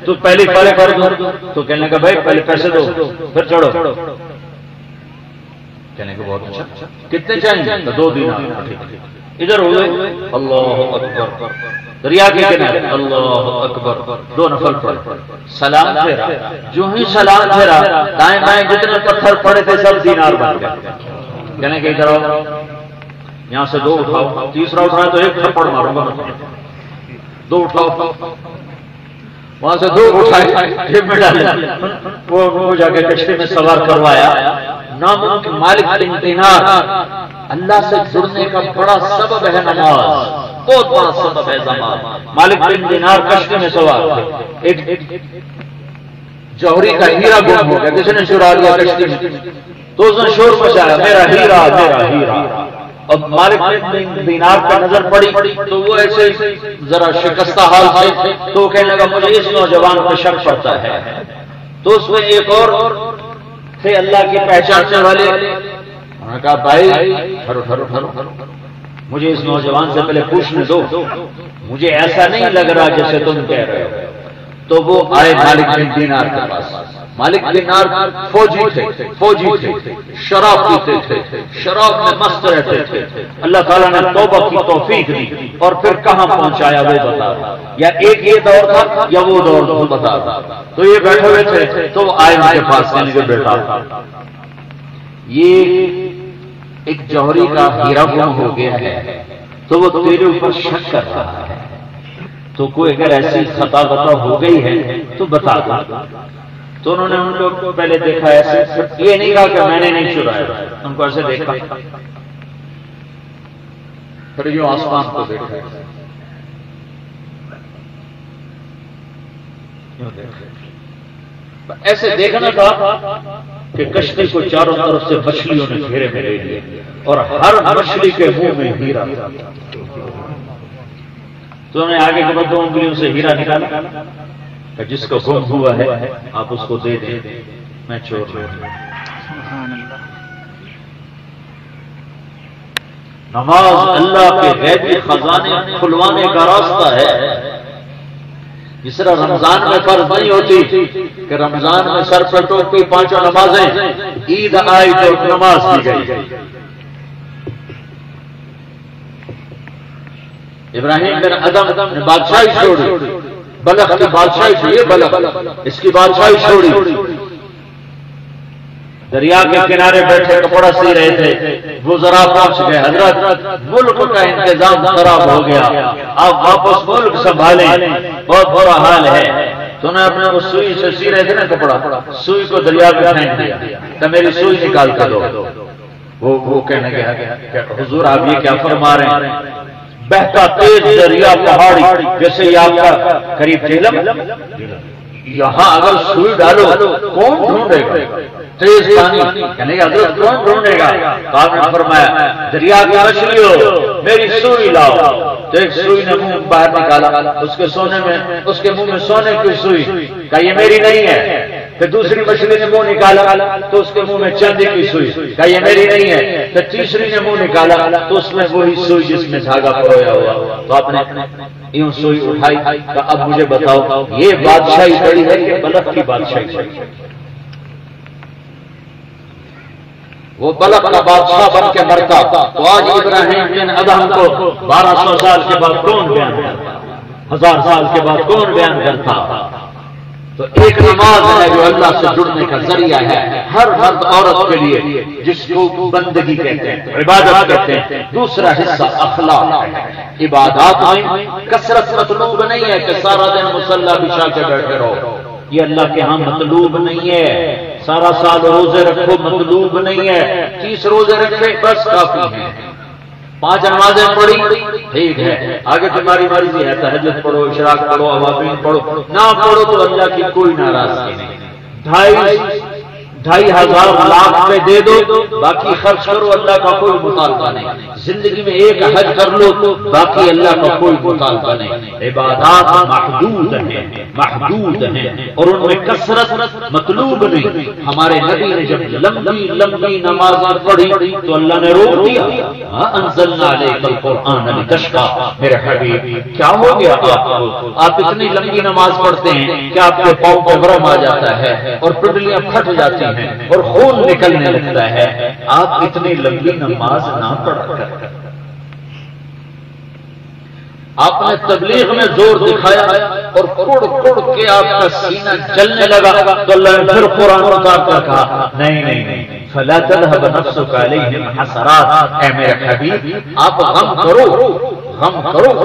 S1: تو پہلی فارے کر دو، تو کہنے لگا بھائی پہلے پیسے دو پھر چڑھو۔ کہنے کو بہت اچھا، کتنے چاہیے؟ تو 2 دینار۔ ادھر ہوئے اللہ اکبر، دریا کے کنارے اللہ اکبر، 2 نفل پڑے، سلام پھیرا، جو ہی سلام پھیرا دائیں بائیں جتنے پتھر پڑے تھے سب دینار بن گئے۔ کہنے کہ ادھر آؤ، یہاں سے 2 اٹھاؤ، تیسرا اٹھاؤ تو 1 تھپڑ ماروں گا، 2 اٹھاؤ، وہاں سے 2 اٹھائے جیب میں ڈالے، وہ جا کے کشتی میں سوار کروایا۔ ناممکن مالک بن دینار، اللہ سے جڑنے کا بڑا سبب ہے نماز، بہت بڑا سبب ہے نماز۔ مالک بن دینار کشتی میں سوار تھے، ایک جوہری کا ہیرا گم ہو گیا، کسی نے چرا لیا کشتی میں، تو اس نے شور مچایا میرا ہیرا میرا ہیرا۔ اب مالک بن دینار پر نظر پڑی تو وہ ایسے ذرا شکستہ حال تھے، تو کہنے لگا مجھے اس نوجوان کو شک پڑتا ہے۔ تو اس میں ایک اور تھے اللہ کی پہچاننے والے، انہوں نے کہا بھائی ٹھہرو ٹھہرو ٹھہرو، مجھے اس نوجوان سے پہلے پوچھنے دو، مجھے ایسا نہیں لگ رہا جیسے تم کہہ رہے ہو۔ تو وہ آئے مالک بن دینار کے پاس۔ مالک بن دینار فوجی تھے، شراب پیتے تھے، شراب میں مست رہتے تھے۔ اللہ تعالیٰ نے توبہ کی توفیق دی اور پھر کہاں پہنچایا وہ بتا رہا، یا ایک یہ دور تھا یا وہ دور بتا رہا۔ تو یہ بیٹھے ہوئے تھے تو وہ آئے ان کے پاس، کہنے کے بیٹا یہ ایک جوہری کا ہیرا گم ہو گیا ہے تو وہ تیرے اوپر شک کر رہا ہے، تو کوئی اگر ایسی خطا بتا ہو گئی ہے تو بتا دو۔ تو انہوں نے ان کو پہلے دیکھا ایسے، یہ نہیں کہا کہ میں نے نہیں چرایا، ان کو ایسے دیکھا، پھر یوں آسمان کو دیکھا، ایسے دیکھنا تھا کہ کشتی کو چاروں طرف سے مچھلیوں نے گھیرے میں لے لیا اور ہر مچھلی کے منہ میں ہیرا۔ تو انہوں نے آگے کے بعد 2 انگلیوں سے ہیرا نکالا کہ جس کو گم ہوا ہے آپ اس کو دے دیں، میں چور ہوں۔ نماز اللہ کے غیبی خزانے کھلوانے کا راستہ ہے۔ اس طرح رمضان میں فرض نہیں ہوتی کہ رمضان میں سر پر ٹوپی 5 نمازیں، عید آئی تو نماز کی گئی۔ ابراہیم بن ادم نے بادشاہی چھوڑی، بلخ کی بادشاہی چھوڑی، بلخ اس کی بادشاہی چھوڑی، دریا کے کنارے بیٹھے کپڑا سی رہے تھے، وہ ذرا پہنچ گئے حضرت ملک کا انتظام خراب ہو گیا، آپ واپس ملک سنبھالیں، بہت برا حال ہے۔ تو انہوں نے اپنے وہ سوئی سے سی رہے تھے نا کپڑا، سوئی کو دریا میں پھینک دیا کہ میری سوئی نکال کر دو۔ وہ کہنے گیا کہ حضور آپ یہ کیا فرما رہے ہیں؟ بہتا تیز دریا پہاڑی جیسے یہ آپ کا قریب جہلم، یہاں اگر سوئی ڈالو کون ڈھونڈے گا تیز پانی؟ کہنے گا حضرت کون ڈھونڈے گا؟ تو آپ نے فرمایا دریا کی مچھلیوں میری سوئی لاؤ۔ تو ایک سوئی نے منہ باہر نکالا، اس کے منہ میں سونے کی سوئی، کہا یہ میری نہیں ہے۔ پھر دوسری مچھلی نے منہ نکالا تو اس کے منہ میں چاندی کی سوئی، کہا یہ میری نہیں ہے۔ پھر تیسری نے منہ نکالا تو اس میں وہی سوئی جس میں دھاگا پرویا ہوا۔ تو آپ نے یوں سوئی اٹھائی، کہا اب مجھے بتاؤ یہ بادشاہی بڑی ہے کہ بلخ کی بادشاہی بڑی ہے؟ وہ بلخ کا بادشاہ بن کے مرتا تو آج ابراہیم بن ادم کو 1200 سال کے بعد کون بیان کرتا، 1000 سال کے بعد کون بیان کرتا؟ تو ایک نماز ہے جو اللہ سے جڑنے کا ذریعہ ہے ہر مرد عورت کے لیے، جس کو بندگی کہتے ہیں، عبادت کہتے ہیں۔ دوسرا حصہ اخلاق ہے۔ عبادات میں کثرت مطلوب نہیں ہے کہ سارا دن مصلی بچھا کے بیٹھے رہو، یہ اللہ کے ہاں مطلوب نہیں ہے۔ سارا سال روزے رکھو مطلوب نہیں ہے، 30 روزے رکھے بس کافی ہیں، 5 نمازیں پڑھی ٹھیک ہے، آگے تمہاری مرضی ہے، تہجد پڑھو، اشراق پڑھو، اوابین پڑھو، نہ پڑھو تو اللہ کی کوئی ناراضگی نہیں، 2,500 لاکھ پہ دے دو، باقی خرچ کرو، اللہ کا کوئی مطالبہ نہیں، زندگی میں ایک حج کر لو، باقی اللہ کا کوئی مطالبہ نہیں، عبادات محدود ہیں اور ان میں کثرت مطلوب نہیں۔ ہمارے نبی نے جب لمبی لمبی نمازیں پڑھی تو اللہ نے روک دیا، انزلنا علیک القرآن لتشقی، میرے حبیب کیا ہو گیا آپ کو، آپ اتنی لمبی نماز پڑھتے ہیں کہ آپ کے پاؤں پہ ورم آ جاتا ہے اور پنڈلیاں پھٹ جاتی ہیں اور خون نکلنے لگتا ہے، آپ اتنی لمبی نماز نہ پڑھا کر۔ آپ نے تبلیغ میں زور دکھایا اور کڑ کے آپ کا سینہ جلنے لگا تو اللہ نے پھر قرآن اتار کر کہا نہیں فلا تذهب نفسك عليهم حسرات، اے میرے حبیب آپ غم کرو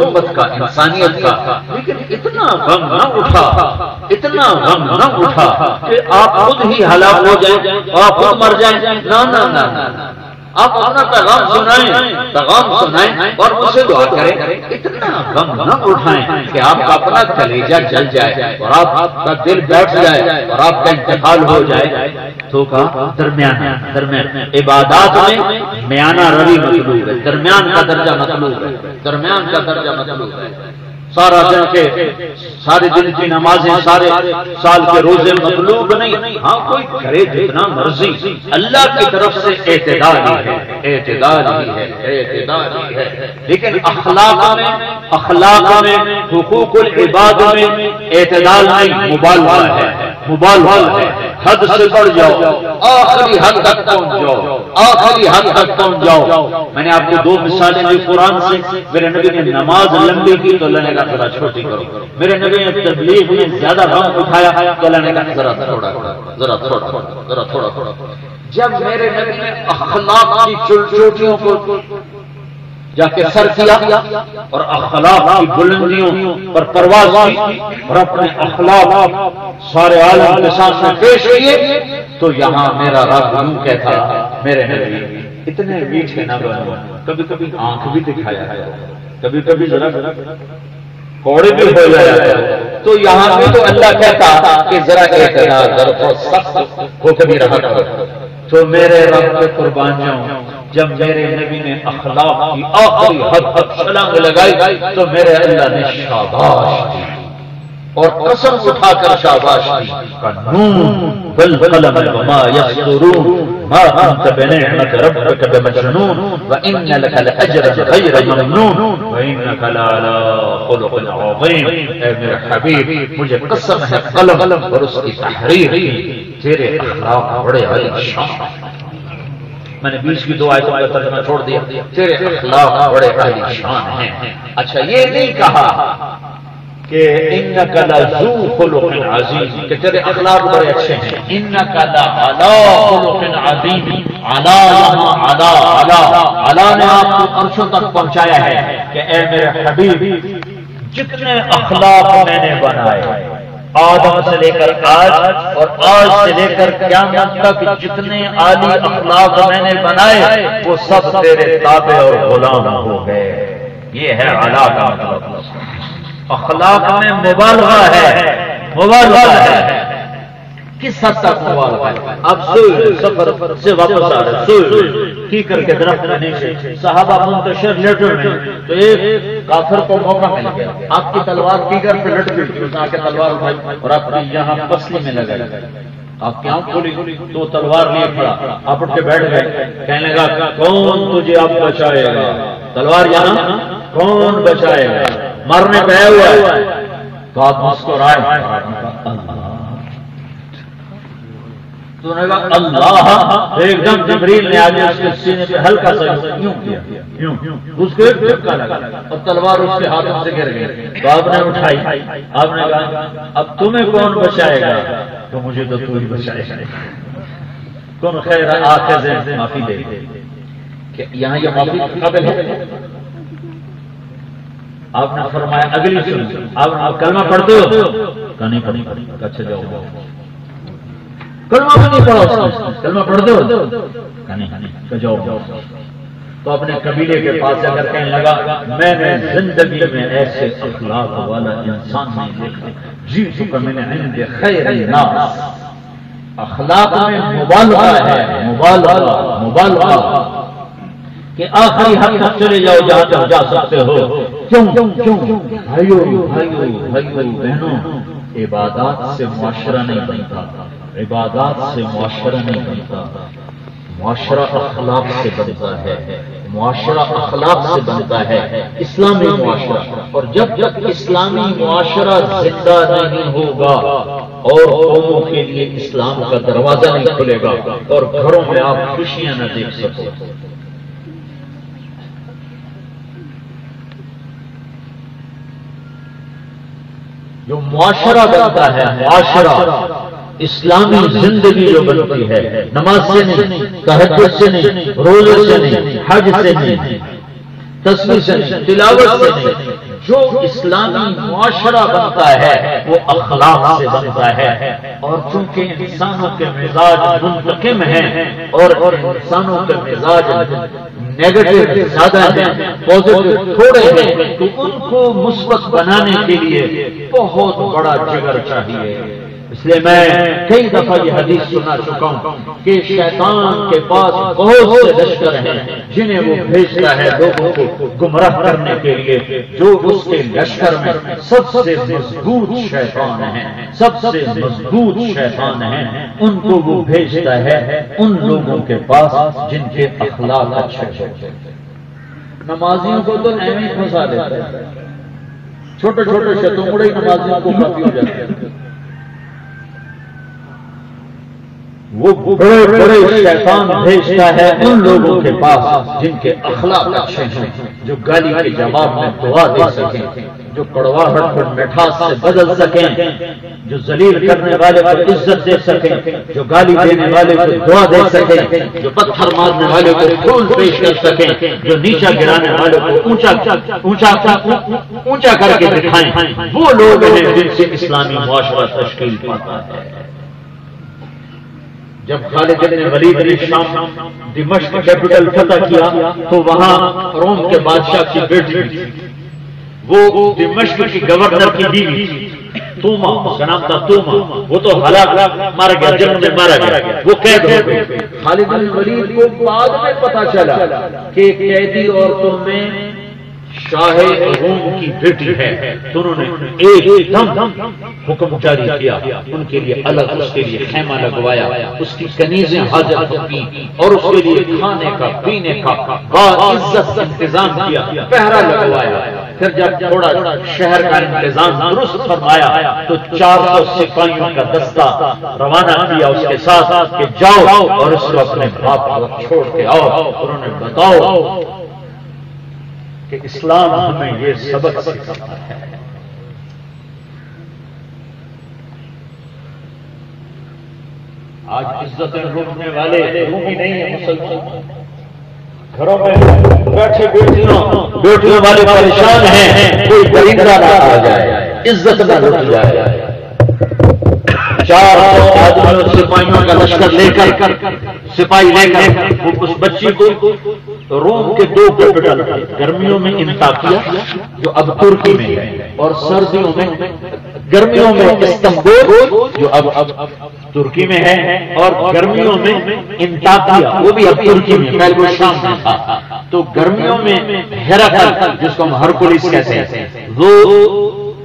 S1: امت کا، انسانیت کا، لیکن اتنا غم نہ اٹھا کہ آپ خود ہی ہلاک ہو جائیں، آپ خود مر جائیں، نہ آپ اپنا پیغام سنائیں اور اسے دعا کریں، اتنا غم نہ اٹھائیں کہ آپ کا اپنا کلیجہ جل جائے اور آپ کا دل بیٹھ جائے اور آپ کا انتقال ہو جائے۔ تو کہا درمیان عبادات میں میانہ روی مطلوب ہے، درمیان کا درجہ مطلوب ہے، سارا دن کے سارے دن کی نمازیں، سارے سال کے روزے مطلوب نہیں، ہاں کوئی کرے جتنا مرضی، اللہ کی طرف سے اعتدال ہی ہے، لیکن اخلاق میں حقوق العباد میں اعتدال نہیں، مبالغہ ہے، حد سے بڑھ جاؤ، آخری حد تک پہنچ جاؤ۔ میں نے آپ کو 2 مثالیں دی قرآن سے، میرے نبی نے نماز لمبی کی تو اللہ نے کہا ذرا چھوٹی کرو، میرے نبی نے تبلیغ میں زیادہ غم اٹھایا تو اللہ نے کہا ذرا تھوڑا۔ جب میرے نبی نے اخلاق کی چوٹیوں کو جا کے سر کیا اور اخلاق کی بلندیوں پر پرواز کی اور اپنے اخلاق سارے عالم کے سامنے پیش کیے، تو یہاں میرا رب یوں کہتا، میرے نبی اتنے میٹھے نہ بنو، کبھی آنکھ بھی دکھایا ہے، کبھی ذرا کوڑے بھی ہو جایا، تو یہاں بھی تو اللہ کہتا کہ ذرا اعتدال ذرا سخت ہو کبھی رہا کرو۔ تو میرے رب پہ قربان جاؤں، جب میرے نبی نے اخلاق کی آخری حد تک چھلانگ لگائی تو میرے اللہ نے شاباش دی اور قسم اٹھا کر شاباش دی، نون والقلم وما یسطرون ما انت بنعمت ربک بمجنون وان لک لاجرا غیر ممنون وانک لعلی خلق عظیم۔ اے میرے حبیب مجھے قسم ہے قلم اور اس کی تحریر کی، تیرے اخلاق بڑے عالی شان۔ میں نے 20 کی 2 آیتوں کا ترجمہ چھوڑ دیا، تیرے اخلاق بڑے عالی شان ہیں۔ اچھا یہ نہیں کہا کہ انک لذو خلق عظیم، کہ تیرے اخلاق بڑے اچھے ہیں، انک لعلی خلق عظیم، علا نے آپ کو عرشوں تک پہنچایا ہے کہ اے میرے حبیب جتنے اخلاق میں نے بنائے آدم سے لے کر آج اور آج سے لے کر قیامت تک جتنے عالی اخلاق میں نے بنائے وہ سب تیرے تابع اور غلام ہو گئے۔ یہ ہے علا کا مطلب، اخلاق میں مبالغہ ہے، کس حد تک مبالغہ ہے؟ اب سفر سے واپس آ رہے سوئے کی کر کے درخت میں نیچے صحابہ منتشر لیٹے میں، تو ایک کافر کو موقع مل گیا، آپ کی تلوار دیگر پہ لٹ گئی، اس نے آ کے تلوار اٹھائی اور آپ نے یہاں پسلی میں لگائی، آپ کی آنکھ کھولی تو تلوار لیے کھڑا، آپ اٹھ کے بیٹھ گئے، کہنے لگا کون تجھے اب بچائے گا، تلوار یہاں کون بچائے گا، مرنے پہ ہوا ہے، تو آپ مسکرائے، تو نے کہا اللہ، ایک دم جبریل نے آگے اس کے سینے پہ ہلکا سا یوں کیا، اس کو ایک دھکا لگا اور تلوار اس کے ہاتھوں سے گر گئی، تو آپ نے اٹھائی، آپ نے کہا اب تمہیں کون بچائے گا، تو مجھے تو تو ہی بچائے گا، کون خیر آخذ معافی دے، کہ یہاں یہ معافی قابل ہے؟ آپ نے فرمایا اگلی سن، آپ کلمہ پڑھتے ہو؟ کہا نہیں پڑھی، اچھا جاؤ، کلمہ بھی نہیں پڑھا اس نے، کلمہ پڑھ دو نہیں جاؤ. تو اپنے قبیلے کے پاس جا کر کہنے لگا میں نے زندگی میں ایسے اخلاق والا انسان نہیں دیکھا، جی چکا میں نے عند خیر الناس. اخلاق میں مبالغہ ہے، مبالغہ کہ آخری حد تک چلے جاؤ جہاں تک جا سکتے ہو. کیوں بھائیو بہنوں، عبادات سے معاشرہ نہیں بنتا، عبادات سے معاشرہ نہیں بنتا، معاشرہ اخلاق سے بنتا ہے، معاشرہ اخلاق سے بنتا ہے، اسلامی معاشرہ. اور جب تک اسلامی معاشرہ زندہ نہیں ہوگا اور قوموں کے لیے اسلام کا دروازہ نہیں کھلے گا اور گھروں میں آپ خوشیاں نہ دیکھ سکو. جو معاشرہ بنتا ہے، معاشرہ اسلامی زندگی جو بنتی ہے، نماز سے نہیں، تہجد سے نہیں، روزے سے نہیں، حج سے نہیں، تسبیح سے نہیں، تلاوت سے نہیں، جو اسلامی معاشرہ بنتا ہے وہ اخلاق سے بنتا ہے. اور چونکہ انسانوں کے مزاج منتقم ہیں اور انسانوں کے مزاج نیگیٹو زیادہ ہیں، پازیٹو تھوڑے ہیں، تو ان کو مثبت بنانے کے لیے بہت بڑا جگر چاہیے. اس لیے میں کئی دفعہ یہ حدیث سنا چکا ہوں کہ شیطان کے پاس بہت سے لشکر ہیں جنہیں وہ بھیجتا ہے لوگوں کو گمراہ کرنے کے لیے. جو اس کے لشکر میں سب سے مضبوط شیطان ہیں، سب سے مضبوط شیطان ہیں، ان کو وہ بھیجتا ہے ان لوگوں کے پاس جن کے اخلاق اچھے ہیں. نمازیوں کو تو ایویں پھنسا دیتا ہے، چھوٹے چھوٹے شیطان نمازیوں کو کافی ہو جاتے ہیں. وہ بڑے بڑے شیطان بھیجتا ہے ان لوگوں کے پاس جن کے اخلاق اچھے ہیں، جو گالی کے جواب میں دعا دے سکیں، جو کڑواہٹ کو مٹھاس سے بدل سکیں، جو ذلیل کرنے والے کو عزت دے سکیں، جو گالی دینے والے کو دعا دے سکیں، جو پتھر مارنے والے کو پھول پیش کر سکیں، جو نیچا گرانے والے کو اونچا کر کے دکھائیں. وہ لوگ ہیں جن سے اسلامی معاشرہ تشکیل پاتا ہے. جب خالد بن ولید نے شام دمشق کیپٹل فتح کیا تو وہاں روم کے بادشاہ کی بیٹی تھی، وہ دمشق کی گورنر کی بیوی تھی، توما، اس کا نام تھا توما. وہ تو ہلاک مارا گیا، جنگ میں مارا گیا، وہ قید ہو گئی. خالد بن ولید کو بعد میں پتا چلا کہ قیدی عورتوں میں شاہ روم کی بیٹی ہے، تو انہوں نے ایک دم حکم جاری کیا، ان کے لیے الگ اس کے لیے خیمہ لگوایا، اس کی کنیزیں حاجت کی اور اس کے لیے کھانے کا پینے کا باعزت انتظام کیا، پہرا لگوایا. پھر جب تھوڑا شہر کا انتظام درست فرمایا تو 400 سپاہیوں کا دستہ روانہ کیا اس کے ساتھ کہ جاؤ اور اس کو اپنے باپ کو چھوڑ کے آؤ. انہوں نے بتاؤ کہ اسلام ہمیں یہ سبق سکھاتا ہے. آج عزتیں روکنے والے رومی نہیں ہیں مسلمان، گھروں میں بیٹھے بیٹھنے والے پریشان ہیں، کوئی پرندہ نہ آ جائے، عزت نہ لٹ جائے. 400 آدمیوں سپاہیوں کا لشکر لے کر سپاہی لے کر اس بچی کو روم کے 2 کیپٹل گرمیوں میں انطاکیہ جو اب ترکی میں ہے، اور سردیوں میں گرمیوں میں استنبول جو اب ترکی میں ہے، اور گرمیوں میں انطاکیہ وہ بھی اب ترکی میں، پہلے وہ شام میں تھا. تو گرمیوں میں ہیراکل جس کو ہم ہرکولس کہتے ہیں وہ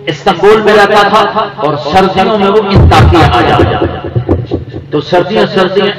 S1: استنبول میں رہتا تھا، اور سردیوں میں وہ انطاکیہ آ جاتا. تو سردیاں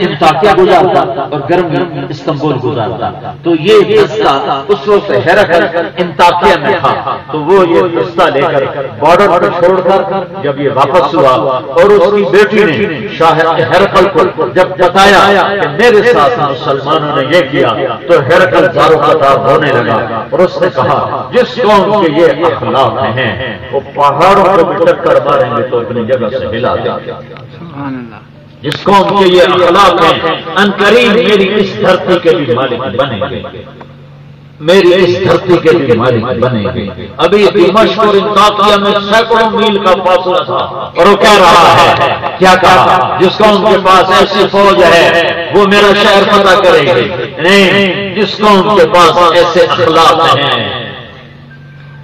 S1: انطاکیہ گزارتا اور گرمیاں استنبول گزارتا. تو یہ دستہ اس وقت ہیراکل انطاکیہ میں تھا، تو وہ یہ دستہ لے کر بارڈر پر چھوڑ کر جب یہ واپس ہوا اور اس کی بیٹی نے شاہ ہیراکل کو جب بتایا کہ میرے ساتھ مسلمانوں نے یہ کیا، تو ہیراکل زارو قطار ہونے لگا اور اس نے کہا جس قوم کے یہ اخلاق ہیں وہ پہاڑوں کو بھی ٹکر ماریں گے تو اپنی جگہ سے ہلا دیں گے. سبحان اللہ. جس قوم کے یہ اخلاق ہیں ان قریب میری اس دھرتی کے بھی مالک بنیں گے. میری اس دھرتی کے بھی مالک بنے گے۔ ابھی دمشق اور انطاکیہ میں سینکڑوں میل کا فاصلہ تھا اور وہ کہہ رہا ہے، کیا کہا، جس قوم کے پاس ایسی فوج ہے وہ میرا شہر فتح کرے گی، نہیں، جس قوم کے پاس ایسے اخلاق ہیں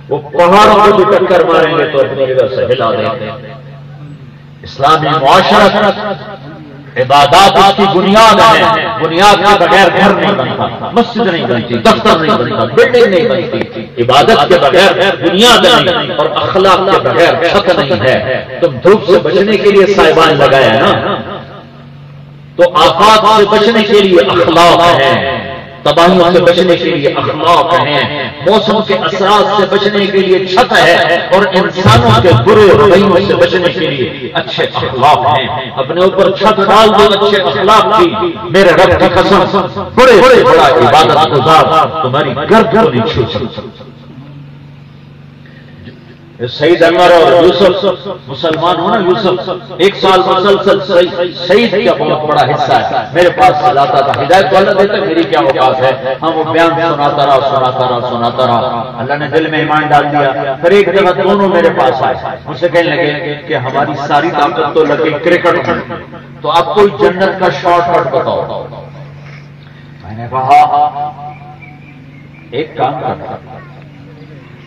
S1: وہ پہاڑوں کو بھی ٹکر ماریں گے تو اپنی جگہ سے ہلا دیں گے۔ اسلامی معاشرت عبادات اس کی بنیاد ہے، بنیاد کے بغیر گھر نہیں بنتا، مسجد نہیں بنتی، دفتر نہیں بنتا، بلڈنگ نہیں بنتی، عبادت کے بغیر بنیاد نہیں، اور اخلاق کے بغیر چھت نہیں ہے۔ تم دھوپ سے بچنے کے لیے سائبان لگایا نا، تو آفات سے بچنے کے لیے اخلاق ہیں، تباہیوں سے بچنے کے لیے اخلاق ہیں، موسم کے اثرات سے بچنے کے لیے چھت ہے، اور انسانوں کے برے رویوں سے بچنے کے لیے اچھے اخلاق ہیں۔ اپنے اوپر چھت ڈال دو اچھے اخلاق کی، میرے رب کی قسم بڑے بڑا عبادت گزار تمہاری گرد کو نہیں چھو سکتا۔ سعید انور اور یوسف مسلمان ہونا، یوسف 1 سال مسلسل سعید کا بہت بڑا حصہ ہے میرے پاس لاتا تھا، ہدایت والا دیتا، میری کیا اوقات ہے، ہم وہ بیان سناتا رہا، اللہ نے دل میں ایمان ڈال دیا۔ پھر ایک جگہ دونوں میرے پاس آئے، مجھ سے کہنے لگے کہ ہماری ساری طاقت تو لگی کرکٹ میں، تو آپ کوئی جنت کا شارٹ کٹ بتاؤ۔ میں نے کہا ایک کام کرتا،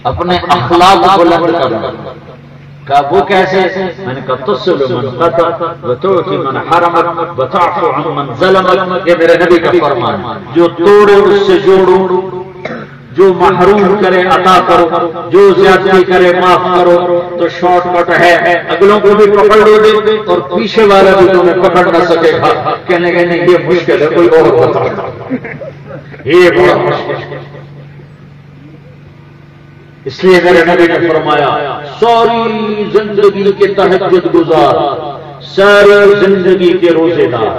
S1: اپنے اخلاق بلند کرنا۔ کہا وہ کیسے؟ میں نے کہا تصل من قطع وتعطي من حرمك وتعفو عن من ظلمك، یہ میرے نبی کا فرمان، جو توڑے اس سے جوڑو، جو محروم کرے عطا کرو، جو زیادتی کرے معاف کرو۔ تو شارٹ کٹ ہے، اگلوں کو بھی پکڑ لو گے اور پیچھے والا بھی تمہیں پکڑ نہ سکے گا۔ کہنے کہ نہیں یہ مشکل ہے، کوئی اور بتا، یہ بہت مشکل ہے۔ اس لیے میرے نبی نے فرمایا ساری زندگی کے تہجد گزار، ساری زندگی کے روزے دار،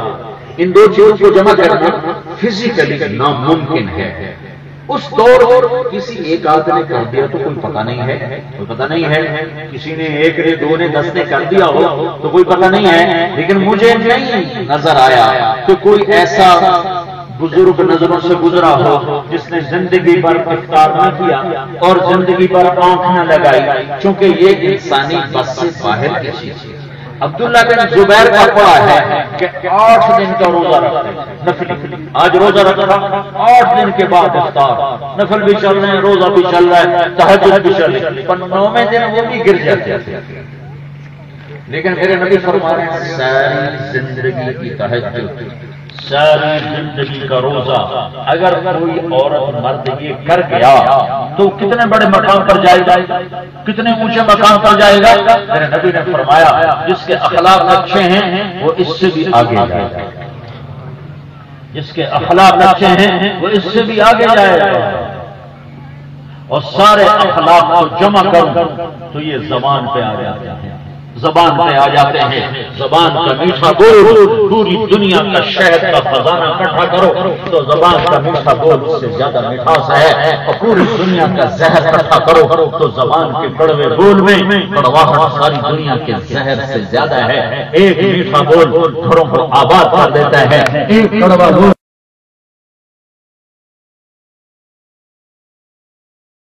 S1: ان دو چیزوں کو جمع کرنا فزیکلی ناممکن ہے۔ اس دور کسی ایک آدمی نے کر دیا تو کوئی پتہ نہیں ہے، کوئی پتہ نہیں ہے، کسی نے 1 نے 2 نے 10 نے کر دیا ہو تو کوئی پتہ نہیں ہے، لیکن مجھے نہیں نظر آیا کہ کوئی ایسا بزرگ نظروں سے گزرا ہو جس نے زندگی بھر افطار نہ کیا اور زندگی بھر آنکھ نہ لگائی، چونکہ یہ انسانی بس سے باہر کی چیز ہے۔ عبداللہ بن زبیر کا پڑا ہے کہ 8 دن کا روزہ رکھتے نفل، آج روزہ رکھا، 8 دن کے بعد افطار، نفل بھی چل رہے ہیں، روزہ بھی چل رہا ہے، تہجد بھی چل رہی ہے، پر 9ویں دن وہ بھی گر جاتے ہیں۔ لیکن میرے نبی فرما رہے ہیں ساری زندگی کی تہجد، ساری زندگی کا روزہ، اگر کوئی عورت مرد یہ کر گیا تو کتنے بڑے مقام پر جائے گا، کتنے اونچے مقام پر جائے گا۔ میرے نبی نے فرمایا جس کے اخلاق اچھے ہیں وہ اس سے بھی آگے جائے گا، جس کے اخلاق اچھے ہیں وہ اس سے بھی آگے جائے گا۔ اور سارے اخلاق کو جمع کرو تو یہ زبان پہ آ جاتے ہیں، زبان پہ آ جاتے ہیں، زبان کا میٹھا بول، پوری دنیا کا شہد کا خزانہ اکٹھا کرو تو زبان کا میٹھا بول اس سے زیادہ مٹھاس ہے، اور پوری دنیا کا زہر اکٹھا کرو تو زبان کے کڑوے بول میں کڑواہٹ ساری دنیا کے زہر سے زیادہ ہے۔ ایک میٹھا بول گھروں کو آباد کر دیتا ہے، ایک کڑوا بول